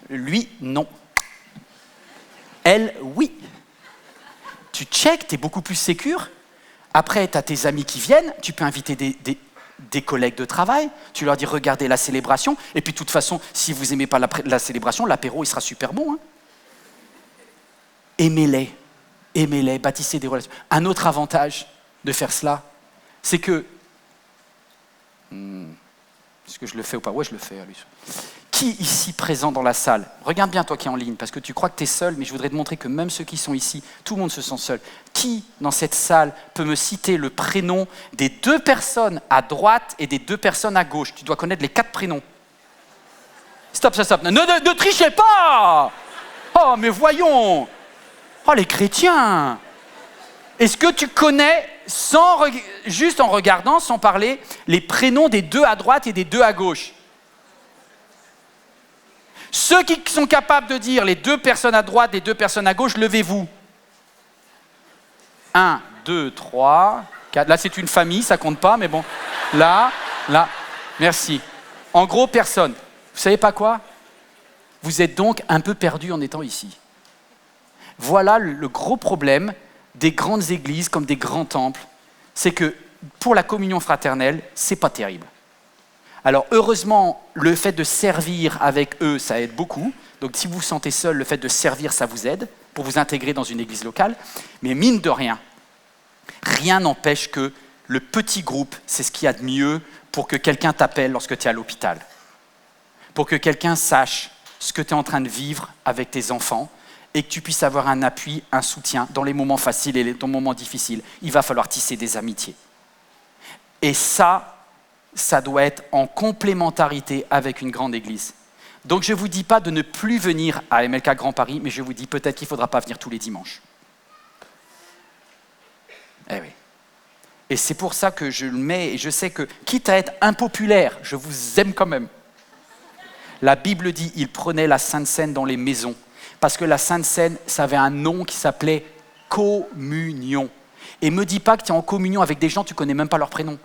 Lui, non. Elle, oui. Tu checkes, tu es beaucoup plus sécure. Après, tu as tes amis qui viennent. Tu peux inviter des collègues de travail. Tu leur dis, regardez la célébration. Et puis, de toute façon, si vous n'aimez pas la célébration, l'apéro, il sera super bon. Hein. Aimez-les, bâtissez des relations. Un autre avantage de faire cela, c'est que... Est-ce que je le fais ou pas? Ouais, je le fais, Alice. Qui ici présent dans la salle, regarde bien toi qui es en ligne, parce que tu crois que tu es seul, mais je voudrais te montrer que même ceux qui sont ici, tout le monde se sent seul. Qui dans cette salle peut me citer le prénom des 2 personnes à droite et des 2 personnes à gauche? Tu dois connaître les 4 prénoms. Stop. Ne trichez pas! Oh, mais voyons! Oh, les chrétiens! Est-ce que tu connais, juste en regardant, sans parler, les prénoms des 2 à droite et des 2 à gauche? Ceux qui sont capables de dire les 2 personnes à droite et 2 personnes à gauche, levez-vous. 1, 2, 3, 4. Là, c'est une famille, ça compte pas, mais bon. Là. Merci. En gros, personne. Vous savez pas quoi? Vous êtes donc un peu perdu en étant ici. Voilà le gros problème des grandes églises comme des grands temples, c'est que pour la communion fraternelle, c'est pas terrible. Alors heureusement, le fait de servir avec eux, ça aide beaucoup. Donc si vous vous sentez seul, le fait de servir, ça vous aide pour vous intégrer dans une église locale. Mais mine de rien, rien n'empêche que le petit groupe, c'est ce qu'il y a de mieux pour que quelqu'un t'appelle lorsque tu es à l'hôpital. Pour que quelqu'un sache ce que tu es en train de vivre avec tes enfants et que tu puisses avoir un appui, un soutien dans les moments faciles et dans les moments difficiles. Il va falloir tisser des amitiés. Et ça doit être en complémentarité avec une grande église. Donc je ne vous dis pas de ne plus venir à MLK Grand Paris, mais je vous dis peut-être qu'il ne faudra pas venir tous les dimanches. Eh oui. Et c'est pour ça que je le mets, et je sais que, quitte à être impopulaire, je vous aime quand même. La Bible dit, il prenait la Sainte Seine dans les maisons. Parce que la Sainte Seine, ça avait un nom qui s'appelait communion. Et me dis pas que tu es en communion avec des gens, tu ne connais même pas leur prénom.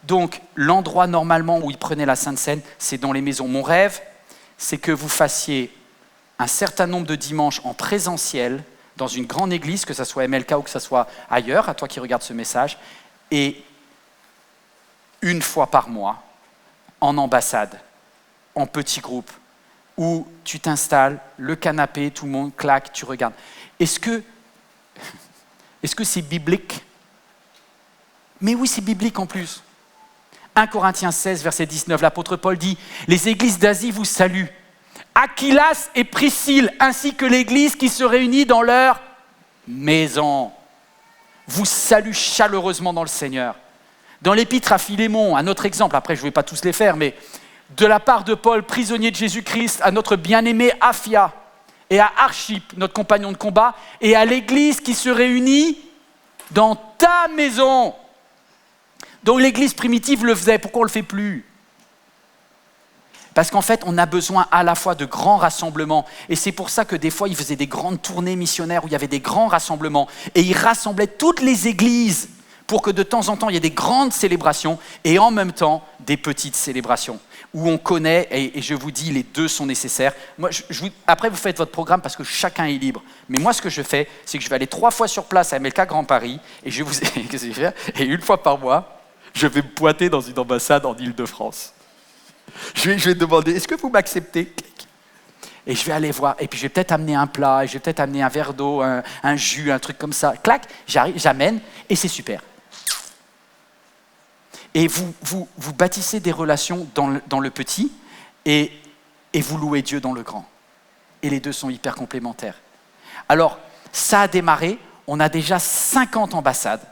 Donc, l'endroit normalement où il prenait la Sainte Seine, c'est dans les maisons. Mon rêve, c'est que vous fassiez un certain nombre de dimanches en présentiel, dans une grande église, que ce soit MLK ou que ce soit ailleurs, à toi qui regardes ce message, et une fois par mois, en ambassade, en petit groupe, où tu t'installes, le canapé, tout le monde claque, tu regardes. Est-ce que c'est biblique? Mais oui, c'est biblique en plus. 1 Corinthiens 16, verset 19, l'apôtre Paul dit « Les églises d'Asie vous saluent, Aquilas et Priscille, ainsi que l'église qui se réunit dans leur maison, vous saluent chaleureusement dans le Seigneur. » Dans l'épître à Philémon, un autre exemple, après je ne vais pas tous les faire, mais de la part de Paul, prisonnier de Jésus-Christ, à notre bien-aimé Aphia et à Archippe, notre compagnon de combat, et à l'église qui se réunit dans ta maison. Donc l'église primitive le faisait, pourquoi on ne le fait plus? Parce qu'en fait, on a besoin à la fois de grands rassemblements. Et c'est pour ça que des fois, ils faisaient des grandes tournées missionnaires où il y avait des grands rassemblements. Et ils rassemblaient toutes les églises pour que de temps en temps, il y ait des grandes célébrations et en même temps, des petites célébrations où on connaît, et je vous dis, les deux sont nécessaires. Moi, après, vous faites votre programme parce que chacun est libre. Mais moi, ce que je fais, c'est que je vais aller 3 fois sur place à MLK Grand Paris et qu'est-ce que je vais faire? Et une fois par mois, je vais me pointer dans une ambassade en Île-de-France. Je vais demander, est-ce que vous m'acceptez? Et je vais aller voir, et puis je vais peut-être amener un plat, et je vais peut-être amener un verre d'eau, un jus, un truc comme ça. Clac, j'amène, et c'est super. Et vous bâtissez des relations dans le petit, et vous louez Dieu dans le grand. Et les deux sont hyper complémentaires. Alors, ça a démarré, on a déjà 50 ambassades.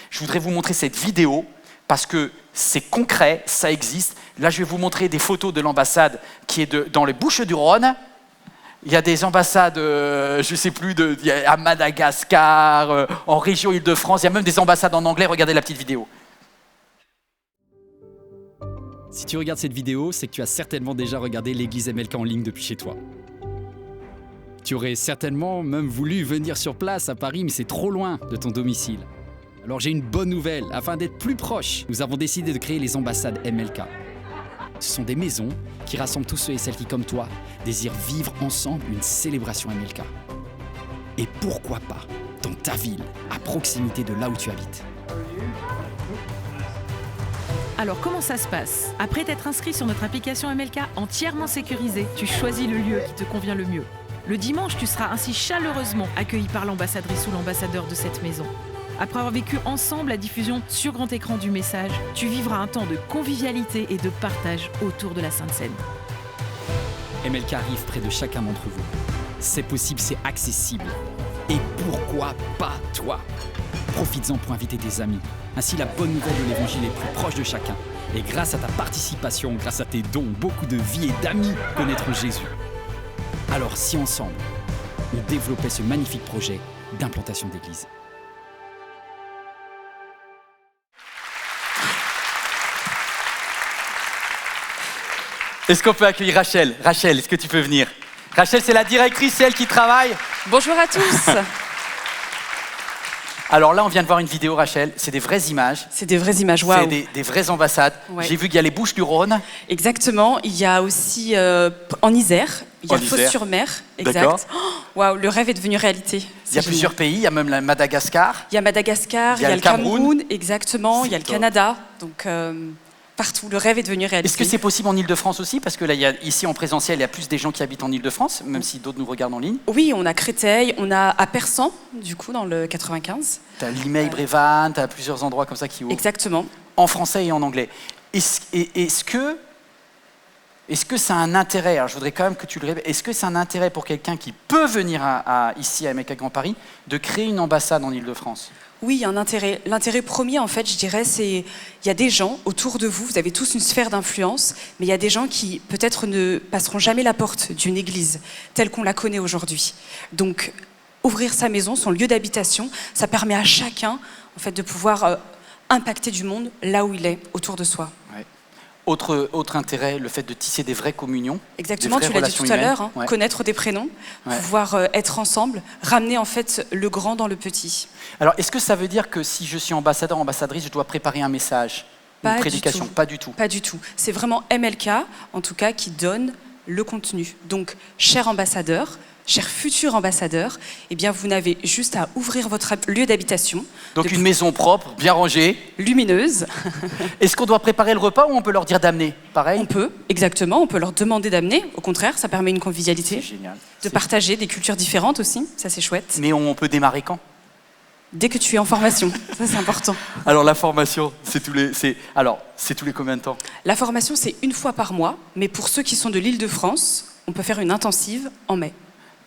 Je voudrais vous montrer cette vidéo, parce que c'est concret, ça existe. Là, je vais vous montrer des photos de l'ambassade qui est dans les Bouches-du-Rhône. Il y a des ambassades, je ne sais plus, à Madagascar, en région Île-de-France. Il y a même des ambassades en anglais. Regardez la petite vidéo. Si tu regardes cette vidéo, c'est que tu as certainement déjà regardé l'église MLK en ligne depuis chez toi. Tu aurais certainement même voulu venir sur place à Paris, mais c'est trop loin de ton domicile. Alors j'ai une bonne nouvelle, afin d'être plus proche, nous avons décidé de créer les ambassades MLK. Ce sont des maisons qui rassemblent tous ceux et celles qui, comme toi, désirent vivre ensemble une célébration MLK. Et pourquoi pas dans ta ville, à proximité de là où tu habites. Alors comment ça se passe? Après t'être inscrit sur notre application MLK entièrement sécurisée, tu choisis le lieu qui te convient le mieux. Le dimanche, tu seras ainsi chaleureusement accueilli par l'ambassadrice ou l'ambassadeur de cette maison. Après avoir vécu ensemble la diffusion sur grand écran du message, tu vivras un temps de convivialité et de partage autour de la Sainte Seine. MLK arrive près de chacun d'entre vous. C'est possible, c'est accessible. Et pourquoi pas toi? Profites-en pour inviter des amis. Ainsi, la bonne nouvelle de l'évangile est plus proche de chacun. Et grâce à ta participation, grâce à tes dons, beaucoup de vies et d'amis connaîtront Jésus. Alors, si ensemble, on développait ce magnifique projet d'implantation d'église. Est-ce qu'on peut accueillir Rachel? Rachel, est-ce que tu peux venir? Rachel, c'est la directrice, c'est elle qui travaille. Bonjour à tous. Alors là, on vient de voir une vidéo, Rachel. C'est des vraies images. C'est des vraies images, waouh. C'est des vraies ambassades. Ouais. J'ai vu qu'il y a les Bouches-du-Rhône. Exactement. Il y a aussi en Isère, il y a En Isère. Fos-sur-Mer. D'accord. Exact. Oh, waouh, le rêve est devenu réalité. Il y a plusieurs pays. Il y a même la Madagascar. Il y a Madagascar, il y a le Cameroun, exactement. Il y a le top. Canada. Donc partout, le rêve est devenu réalité. Est-ce que c'est possible en Ile-de-France aussi? Parce que là, ici en présentiel, il y a plus des gens qui habitent en Ile-de-France, même si d'autres nous regardent en ligne. Oui, on a Créteil, on a à Persan, du coup, dans le 95. Tu as Limay-Brévannes, tu as plusieurs endroits comme ça qui ouvrent. Exactement. En français et en anglais. Est-ce que ça a un intérêt, alors je voudrais quand même que tu le répètes, est-ce que c'est un intérêt pour quelqu'un qui peut venir ici à MLK Grand Paris de créer une ambassade en Ile-de-France? Oui, il y a un intérêt. L'intérêt premier, en fait, je dirais, c'est il y a des gens autour de vous, vous avez tous une sphère d'influence, mais il y a des gens qui peut-être ne passeront jamais la porte d'une église telle qu'on la connaît aujourd'hui. Donc, ouvrir sa maison, son lieu d'habitation, ça permet à chacun, en fait, de pouvoir impacter du monde là où il est, autour de soi. Ouais. Autre intérêt, le fait de tisser des vraies communions. Exactement, des vraies tu l'as dit relations tout à l'heure, humaines. Ouais. connaître des prénoms, Ouais. pouvoir être ensemble, ramener en fait le grand dans le petit. Alors, est-ce que ça veut dire que si je suis ambassadeur, ambassadrice, je dois préparer un message, Pas une du prédication? tout. Pas du tout. Pas du tout. C'est vraiment MLK, en tout cas, qui donne le contenu. Donc, cher ambassadeur, cher futur ambassadeur, eh bien, vous n'avez juste à ouvrir votre lieu d'habitation, Donc une maison propre, bien rangée. lumineuse. Est-ce qu'on doit préparer le repas ou on peut leur dire d'amener? Pareil. On peut, exactement, on peut leur demander d'amener. Au contraire, ça permet une C'est convivialité, génial. de partager des cultures différentes aussi. Ça, c'est chouette. Mais on peut démarrer quand? Dès que tu es en formation, ça, c'est important. Alors la formation, c'est tous les combien de temps? La formation, c'est une fois par mois, mais pour ceux qui sont de l'Île-de-France, on peut faire une intensive en mai.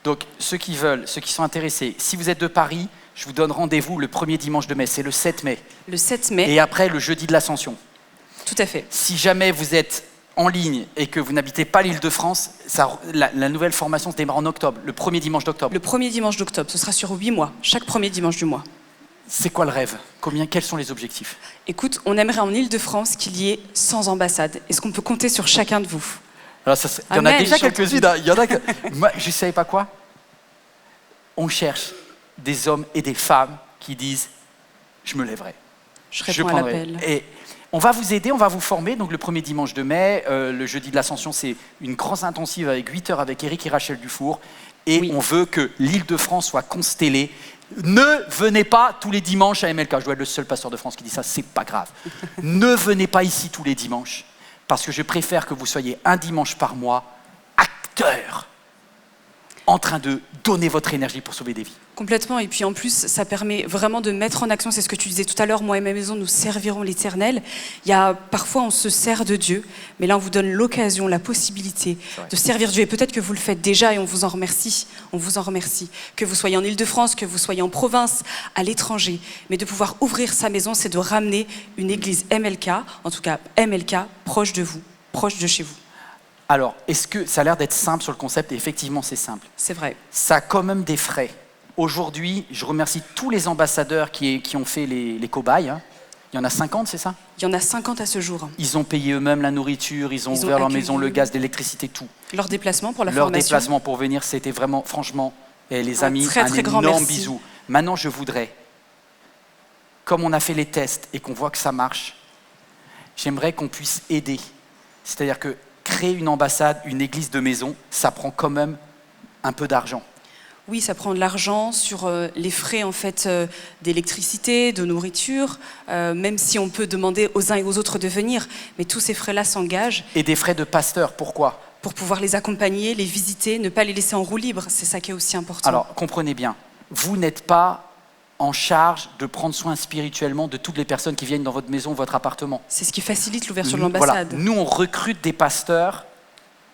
Donc ceux qui veulent, ceux qui sont intéressés, si vous êtes de Paris, je vous donne rendez-vous le premier dimanche de mai, c'est le 7 mai. Le 7 mai, Et après le jeudi de l'Ascension. tout à fait. Si jamais vous êtes en ligne et que vous n'habitez pas l'Île-de-France, la nouvelle formation se démarre en octobre, le premier dimanche d'octobre. Le premier dimanche d'octobre, ce sera sur 8 mois, chaque premier dimanche du mois. C'est quoi le rêve? Quels sont les objectifs? Écoute, on aimerait en Île-de-France qu'il y ait 100 ambassades. Est-ce qu'on peut compter sur chacun de vous? Alors, il y en a Amen, déjà j'ai quelques-unes. Il y en a que... Moi, je ne savais pas quoi. On cherche des hommes et des femmes qui disent « je me lèverai ». Je réponds à prendrai. l'appel. Et on va vous aider, on va vous former. Donc le premier dimanche de mai, le jeudi de l'Ascension, c'est une grosse intensive avec 8 heures avec Eric et Rachel Dufour. Et Oui. on veut que l'Île-de-France soit constellée. Ne venez pas tous les dimanches à MLK. Je dois être le seul pasteur de France qui dit ça, c'est pas grave. Ne venez pas ici tous les dimanches, parce que je préfère que vous soyez un dimanche par mois acteur, en train de donner votre énergie pour sauver des vies. Complètement, et puis en plus, ça permet vraiment de mettre en action, c'est ce que tu disais tout à l'heure, moi et ma maison, nous servirons l'Éternel. Parfois, on se sert de Dieu, mais là, on vous donne l'occasion, la possibilité de servir Dieu. Et peut-être que vous le faites déjà et on vous en remercie. On vous en remercie. Que vous soyez en Île-de-France, que vous soyez en province, à l'étranger. Mais de pouvoir ouvrir sa maison, c'est de ramener une église MLK, en tout cas MLK, proche de vous, proche de chez vous. Alors, est-ce que ça a l'air d'être simple sur le concept? Et effectivement, c'est simple. C'est vrai. Ça a quand même des frais. Aujourd'hui, je remercie tous les ambassadeurs qui ont fait les cobayes. Hein. Il y en a 50, c'est ça? Il y en a 50 à ce jour. Ils ont payé eux-mêmes la nourriture, ils ont Ils ont ouvert leur accueilli. maison, le gaz, l'électricité, tout. Leur déplacement pour la Leur formation. déplacement pour venir, c'était vraiment, franchement, et les Un amis, très, très grand énorme merci. bisou. Maintenant, je voudrais, comme on a fait les tests et qu'on voit que ça marche, j'aimerais qu'on puisse aider. C'est-à-dire que créer une ambassade, une église de maison, ça prend quand même un peu d'argent. Oui, ça prend de l'argent sur les frais en fait d'électricité, de nourriture, même si on peut demander aux uns et aux autres de venir, mais tous ces frais-là s'engagent Et des frais de pasteur, pourquoi? pour pouvoir les accompagner, les visiter, ne pas les laisser en roue libre. C'est ça qui est aussi important. Alors, comprenez bien, vous n'êtes pas en charge de prendre soin spirituellement de toutes les personnes qui viennent dans votre maison, votre appartement. C'est ce qui facilite l'ouverture de Voilà. l'ambassade. Nous, on recrute des pasteurs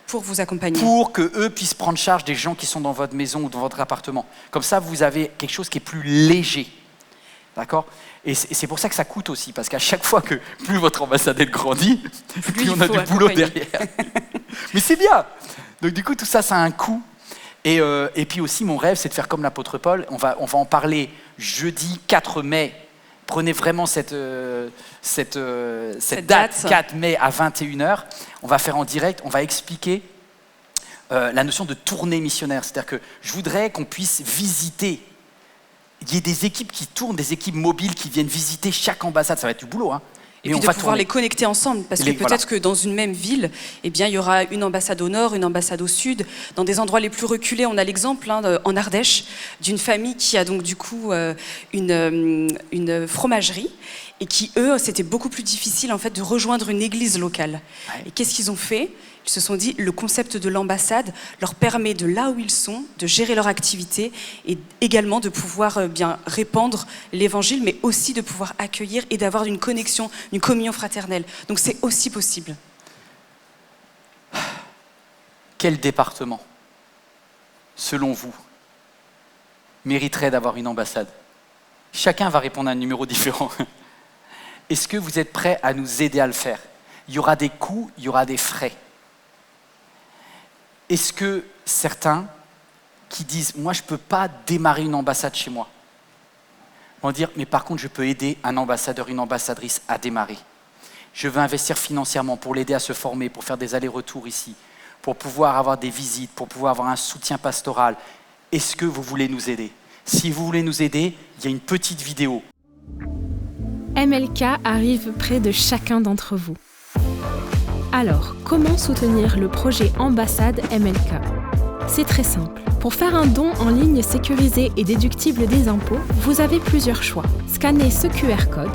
Pour vous accompagner. pour qu'eux puissent prendre charge des gens qui sont dans votre maison ou dans votre appartement. Comme ça, vous avez quelque chose qui est plus léger. D'accord ? Et c'est pour ça que ça coûte aussi, parce qu'à chaque fois que plus votre ambassade elle grandit, plus on a du boulot derrière. Mais c'est bien. Donc du coup, tout ça, ça a un coût. Et puis aussi, mon rêve, c'est de faire comme l'apôtre Paul. On va en parler jeudi 4 mai. Prenez vraiment cette date, 4 mai à 21h. On va faire en direct, on va expliquer la notion de tournée missionnaire. C'est-à-dire que je voudrais qu'on puisse visiter. Il y ait des équipes qui tournent, des équipes mobiles qui viennent visiter chaque ambassade. Ça va être du boulot, hein. Et puis de pouvoir les connecter ensemble, parce que peut-être que dans une même ville, eh bien, il y aura une ambassade au nord, une ambassade au sud. Dans des endroits les plus reculés, on a l'exemple en Ardèche d'une famille qui a donc du coup une fromagerie et qui, eux, c'était beaucoup plus difficile en fait de rejoindre une église locale. Ouais. Et qu'est-ce qu'ils ont fait ? Ils se sont dit, le concept de l'ambassade leur permet de là où ils sont, de gérer leur activité et également de pouvoir bien répandre l'évangile, mais aussi de pouvoir accueillir et d'avoir une connexion, une communion fraternelle. Donc c'est aussi possible. Quel département, selon vous, mériterait d'avoir une ambassade ? Chacun va répondre à un numéro différent. Est-ce que vous êtes prêts à nous aider à le faire ? Il y aura des coûts, il y aura des frais. Est-ce que certains qui disent « moi je ne peux pas démarrer une ambassade chez moi » vont dire « mais par contre je peux aider un ambassadeur, une ambassadrice à démarrer. Je veux investir financièrement pour l'aider à se former, pour faire des allers-retours ici, pour pouvoir avoir des visites, pour pouvoir avoir un soutien pastoral. Est-ce que vous voulez nous aider ?» Si vous voulez nous aider, il y a une petite vidéo. MLK arrive près de chacun d'entre vous. Alors, comment soutenir le projet Ambassade MLK ? C'est très simple. Pour faire un don en ligne sécurisé et déductible des impôts, vous avez plusieurs choix. Scannez ce QR code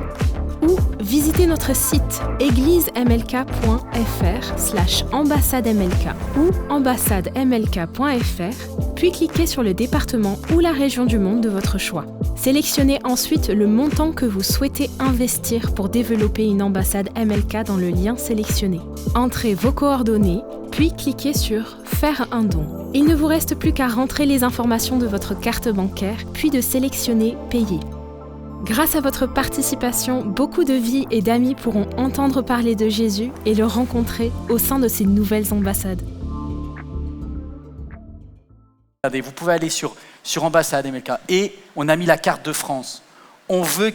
ou visitez notre site églisemlk.fr/ambassademlk ou ambassademlk.fr, puis cliquez sur le département ou la région du monde de votre choix. Sélectionnez ensuite le montant que vous souhaitez investir pour développer une ambassade MLK dans le lien sélectionné. Entrez vos coordonnées, puis cliquez sur « Faire un don ». Il ne vous reste plus qu'à rentrer les informations de votre carte bancaire, puis de sélectionner « Payer ». Grâce à votre participation, beaucoup de vies et d'amis pourront entendre parler de Jésus et le rencontrer au sein de ces nouvelles ambassades. Vous pouvez aller sur Ambassade MLK et on a mis la carte de France. On veut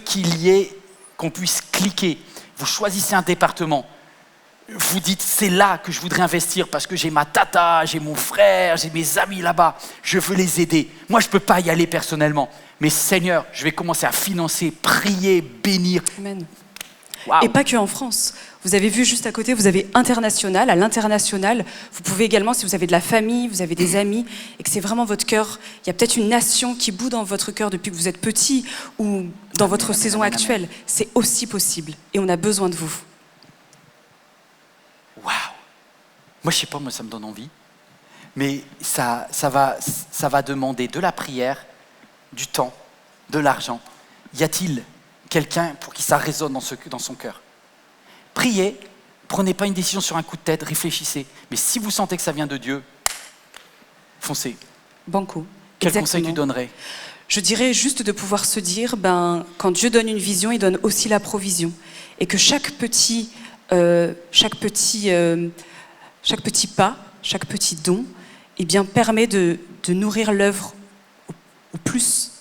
qu'on puisse cliquer. Vous choisissez un département. Vous dites, c'est là que je voudrais investir parce que j'ai ma tata, j'ai mon frère, j'ai mes amis là-bas. Je veux les aider. Moi, je ne peux pas y aller personnellement. Mais Seigneur, je vais commencer à financer, prier, bénir. Amen. Wow. Et pas que en France. Vous avez vu juste à côté, vous avez international. À l'international, vous pouvez également, si vous avez de la famille, vous avez des amis, et que c'est vraiment votre cœur, il y a peut-être une nation qui bout dans votre cœur depuis que vous êtes petit ou dans votre saison actuelle. C'est aussi possible. Et on a besoin de vous. Waouh! Moi, je sais pas, moi, ça me donne envie. Mais ça va demander de la prière, du temps, de l'argent. Y a-t-il quelqu'un pour qui ça résonne dans son cœur? Priez, prenez pas une décision sur un coup de tête, réfléchissez. Mais si vous sentez que ça vient de Dieu, foncez. Banco. Quel Exactement. conseil tu donnerais? Je dirais juste de pouvoir se dire, quand Dieu donne une vision, il donne aussi la provision. Et que chaque petit pas, chaque petit don, eh bien, permet de nourrir l'œuvre au plus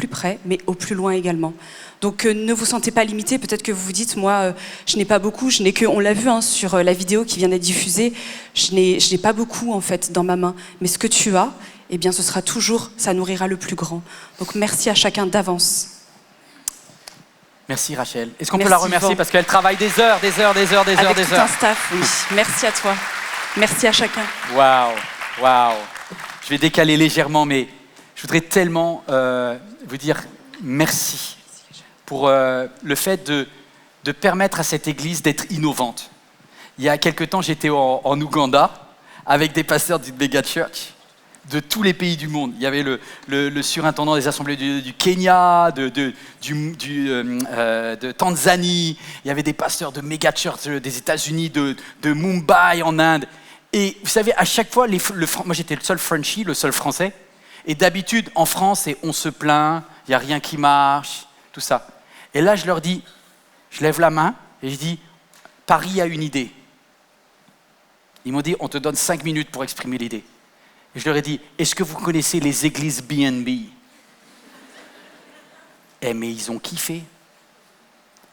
près, mais au plus loin également. Donc ne vous sentez pas limité, peut-être que vous vous dites, moi, je n'ai pas beaucoup, je n'ai que, on l'a vu sur la vidéo qui vient d'être diffusée, je n'ai pas beaucoup en fait dans ma main, mais ce que tu as, eh bien, ce sera toujours, ça nourrira le plus grand. Donc merci à chacun d'avance. Merci Rachel. Est-ce qu'on peut la remercier Yvan, parce qu'elle travaille des heures. Avec tout un staff, oui. Merci à toi. Merci à chacun. Waouh. Je vais décaler légèrement, mais je voudrais tellement vous dire merci pour le fait de permettre à cette église d'être innovante. Il y a quelque temps, j'étais en Ouganda avec des pasteurs d'une méga church. de tous les pays du monde. Il y avait le surintendant des assemblées du Kenya, de Tanzanie, il y avait des pasteurs de méga church des États-Unis, de Mumbai en Inde. Et vous savez, à chaque fois, moi j'étais le seul Frenchie, le seul Français. Et d'habitude, en France, on se plaint, il n'y a rien qui marche, tout ça. Et là, je leur dis, je lève la main et je dis, Paris a une idée. Ils m'ont dit, on te donne 5 minutes pour exprimer l'idée. Et je leur ai dit, est-ce que vous connaissez les églises B&B ? Mais ils ont kiffé.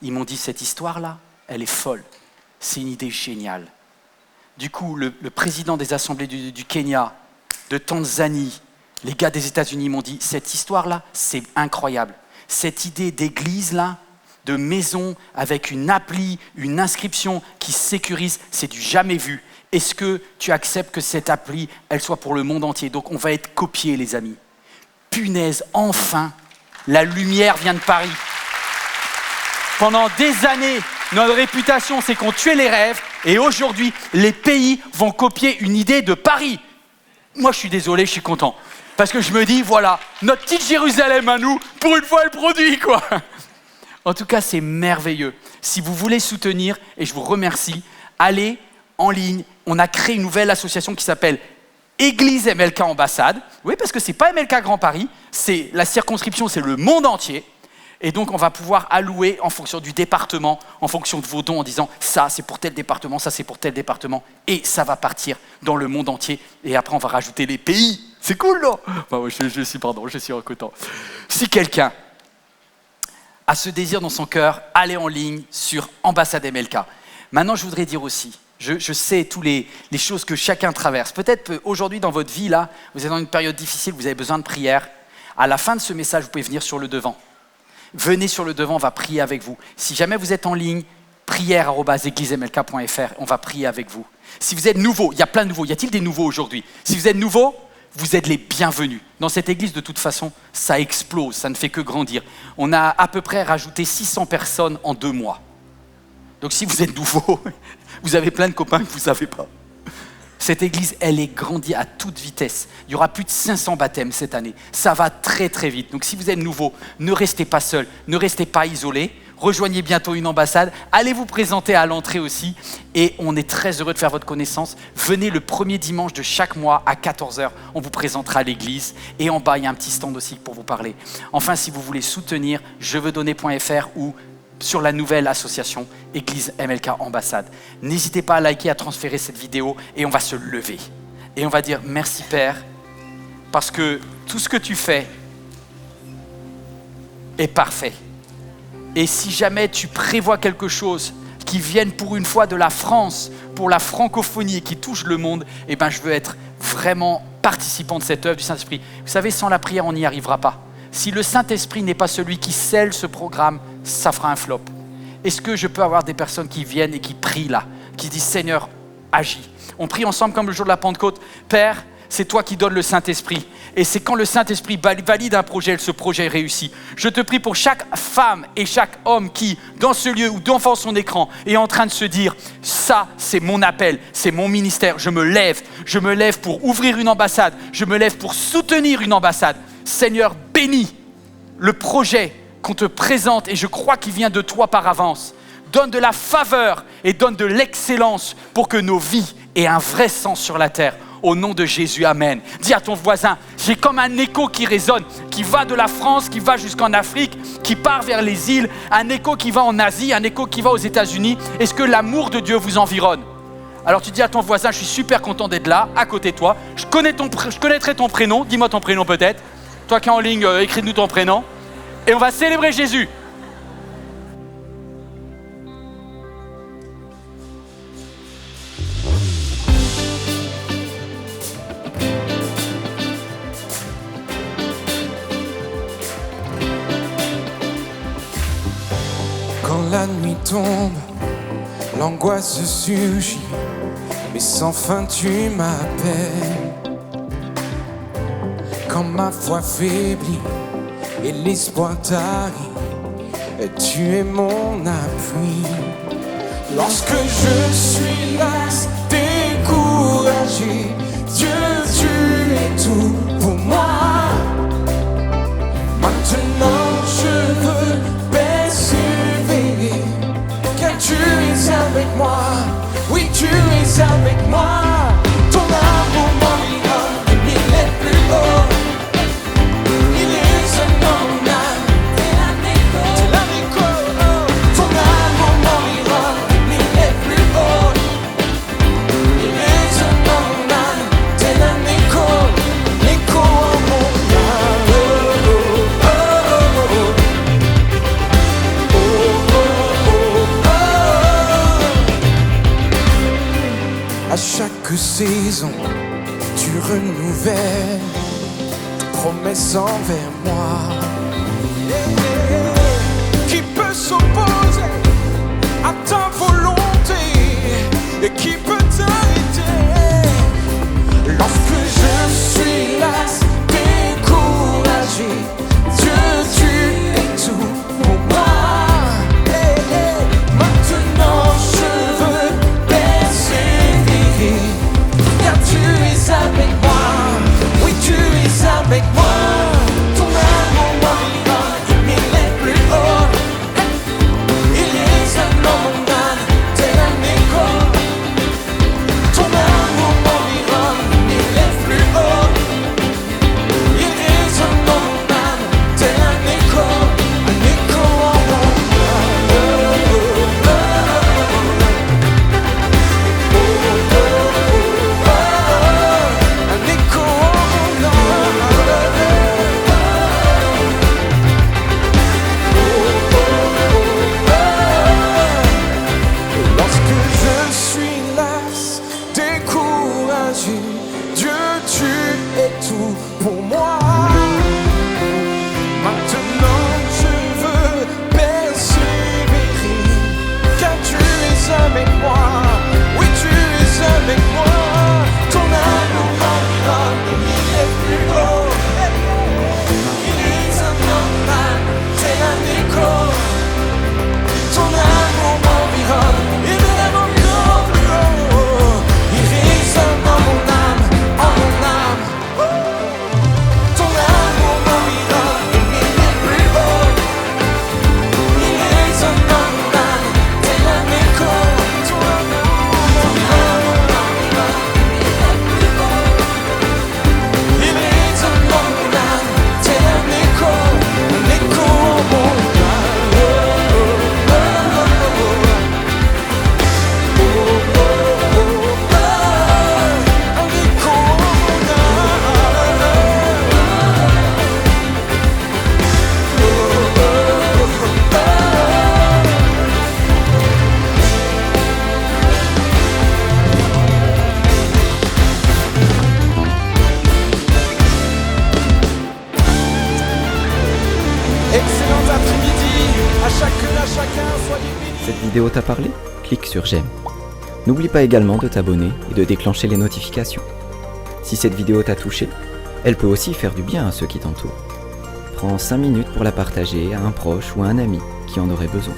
Ils m'ont dit, cette histoire-là, elle est folle. C'est une idée géniale. Du coup, le président des assemblées du Kenya, de Tanzanie, les gars des États-Unis m'ont dit, cette histoire-là, c'est incroyable. Cette idée d'église-là, de maison avec une appli, une inscription qui sécurise, c'est du jamais vu. Est-ce que tu acceptes que cette appli, elle soit pour le monde entier ? Donc on va être copiés, les amis. Punaise, enfin, la lumière vient de Paris. Pendant des années, notre réputation, c'est qu'on tuait les rêves. Et aujourd'hui, les pays vont copier une idée de Paris. Moi, je suis désolé, je suis content. Parce que je me dis, voilà, notre petite Jérusalem à nous, pour une fois, elle produit, quoi. En tout cas, c'est merveilleux. Si vous voulez soutenir, et je vous remercie, allez en ligne. On a créé une nouvelle association qui s'appelle Église MLK Ambassade. Oui, parce que ce n'est pas MLK Grand Paris, la circonscription, c'est le monde entier. Et donc, on va pouvoir allouer en fonction du département, en fonction de vos dons, en disant ça, c'est pour tel département, ça, c'est pour tel département. Et ça va partir dans le monde entier. Et après, on va rajouter les pays. C'est cool, non ? Enfin, je suis content. Si quelqu'un a ce désir dans son cœur, allez en ligne sur Ambassade MLK. Maintenant, je voudrais dire aussi, je sais toutes les choses que chacun traverse. Peut-être aujourd'hui dans votre vie, là, vous êtes dans une période difficile, vous avez besoin de prière. À la fin de ce message, vous pouvez venir sur le devant. Venez sur le devant, on va prier avec vous. Si jamais vous êtes en ligne, prière@églisemlk.fr, on va prier avec vous. Si vous êtes nouveau, il y a plein de nouveaux. Y a-t-il des nouveaux aujourd'hui ? Si vous êtes nouveau, vous êtes les bienvenus. Dans cette église, de toute façon, ça explose, ça ne fait que grandir. On a à peu près rajouté 600 personnes en 2 mois. Donc si vous êtes nouveau, vous avez plein de copains que vous ne savez pas. Cette église, elle est grandie à toute vitesse. Il y aura plus de 500 baptêmes cette année. Ça va très très vite. Donc si vous êtes nouveau, ne restez pas seul, ne restez pas isolé. Rejoignez bientôt une ambassade. Allez vous présenter à l'entrée aussi. Et on est très heureux de faire votre connaissance. Venez le premier dimanche de chaque mois à 14h. On vous présentera à l'église. Et en bas, il y a un petit stand aussi pour vous parler. Enfin, si vous voulez soutenir, jeveudonner.fr ou sur la nouvelle association Église MLK Ambassade. N'hésitez pas à liker, à transférer cette vidéo et on va se lever. Et on va dire merci Père, parce que tout ce que tu fais est parfait. Et si jamais tu prévois quelque chose qui vienne pour une fois de la France, pour la francophonie et qui touche le monde, eh ben je veux être vraiment participant de cette œuvre du Saint-Esprit. Vous savez, sans la prière, on n'y arrivera pas. Si le Saint-Esprit n'est pas celui qui scelle ce programme, ça fera un flop. Est-ce que je peux avoir des personnes qui viennent et qui prient là, qui disent « Seigneur, agis ». On prie ensemble comme le jour de la Pentecôte. Père, c'est toi qui donnes le Saint-Esprit. Et c'est quand le Saint-Esprit valide un projet, ce projet réussit. Je te prie pour chaque femme et chaque homme qui, dans ce lieu ou devant son écran, est en train de se dire « Ça, c'est mon appel, c'est mon ministère. Je me lève pour ouvrir une ambassade. Je me lève pour soutenir une ambassade. Seigneur, bénis le projet qu'on te présente et je crois qu'il vient de toi par avance. Donne de la faveur et donne de l'excellence pour que nos vies aient un vrai sens sur la terre. Au nom de Jésus, amen. Dis à ton voisin, j'ai comme un écho qui résonne, qui va de la France, qui va jusqu'en Afrique, qui part vers les îles, un écho qui va en Asie, un écho qui va aux États-Unis. Est-ce que l'amour de Dieu vous environne ? Alors tu dis à ton voisin, je suis super content d'être là, à côté de toi. Je connaîtrai ton prénom, dis-moi ton prénom peut-être. Toi qui es en ligne, écris-nous ton prénom. Et on va célébrer Jésus. Quand la nuit tombe, l'angoisse surgit, mais sans fin tu m'appelles. Quand ma foi faiblit et l'espoir tarit, tu es mon appui. Lorsque je suis là, découragé, Dieu, tu es tout. moi. Oui, tu es avec moi. Ton amour m'environne des mille plus haut. Il résonne dans mon âme. T'es l'âme écho. Ton amour m'environne des mille plus haut. Il résonne dans mon âme. T'es l'âme écho. L'écho en mon âme. À chaque saison, tu renouvelles tes promesses envers moi. Qui peut s'opposer à ta volonté et qui peut t'arrêter lorsque je suis las, découragé? Dieu, tu es tout pour moi. Maintenant je veux persévérer, car tu es avec moi. Oui, tu es avec moi. Ton amour m'environne, il est plus haut. Il résonne dans mon âme, tel un écho. Ton amour m'environne, il est plus haut. Il résonne dans mon âme, tel un écho en mon un écho en mon lorsque je suis las, découragé, Dieu, tu es tout pour moi. Maintenant je veux persévérer, car tu es avec moi. Oui, tu es avec moi. Ton amour m'environne, il est plus haut. Il résonne dans mon âme, c'est un écho. Ton amour m'environne, il est vraiment plus haut. Il résonne dans mon âme, en mon âme. Ton amour m'environne, il est plus haut. Il résonne dans mon âme, tel un écho. Ton amour m'environne, il est plus haut. Il résonne dans mon âme, tel un écho en mon âme. Excellent après-midi, à chacun, soyez bénis. Cette vidéo t'a parlé? Clique sur j'aime. N'oublie pas également de t'abonner et de déclencher les notifications. Si cette vidéo t'a touché, elle peut aussi faire du bien à ceux qui t'entourent. Prends 5 minutes pour la partager à un proche ou à un ami qui en aurait besoin.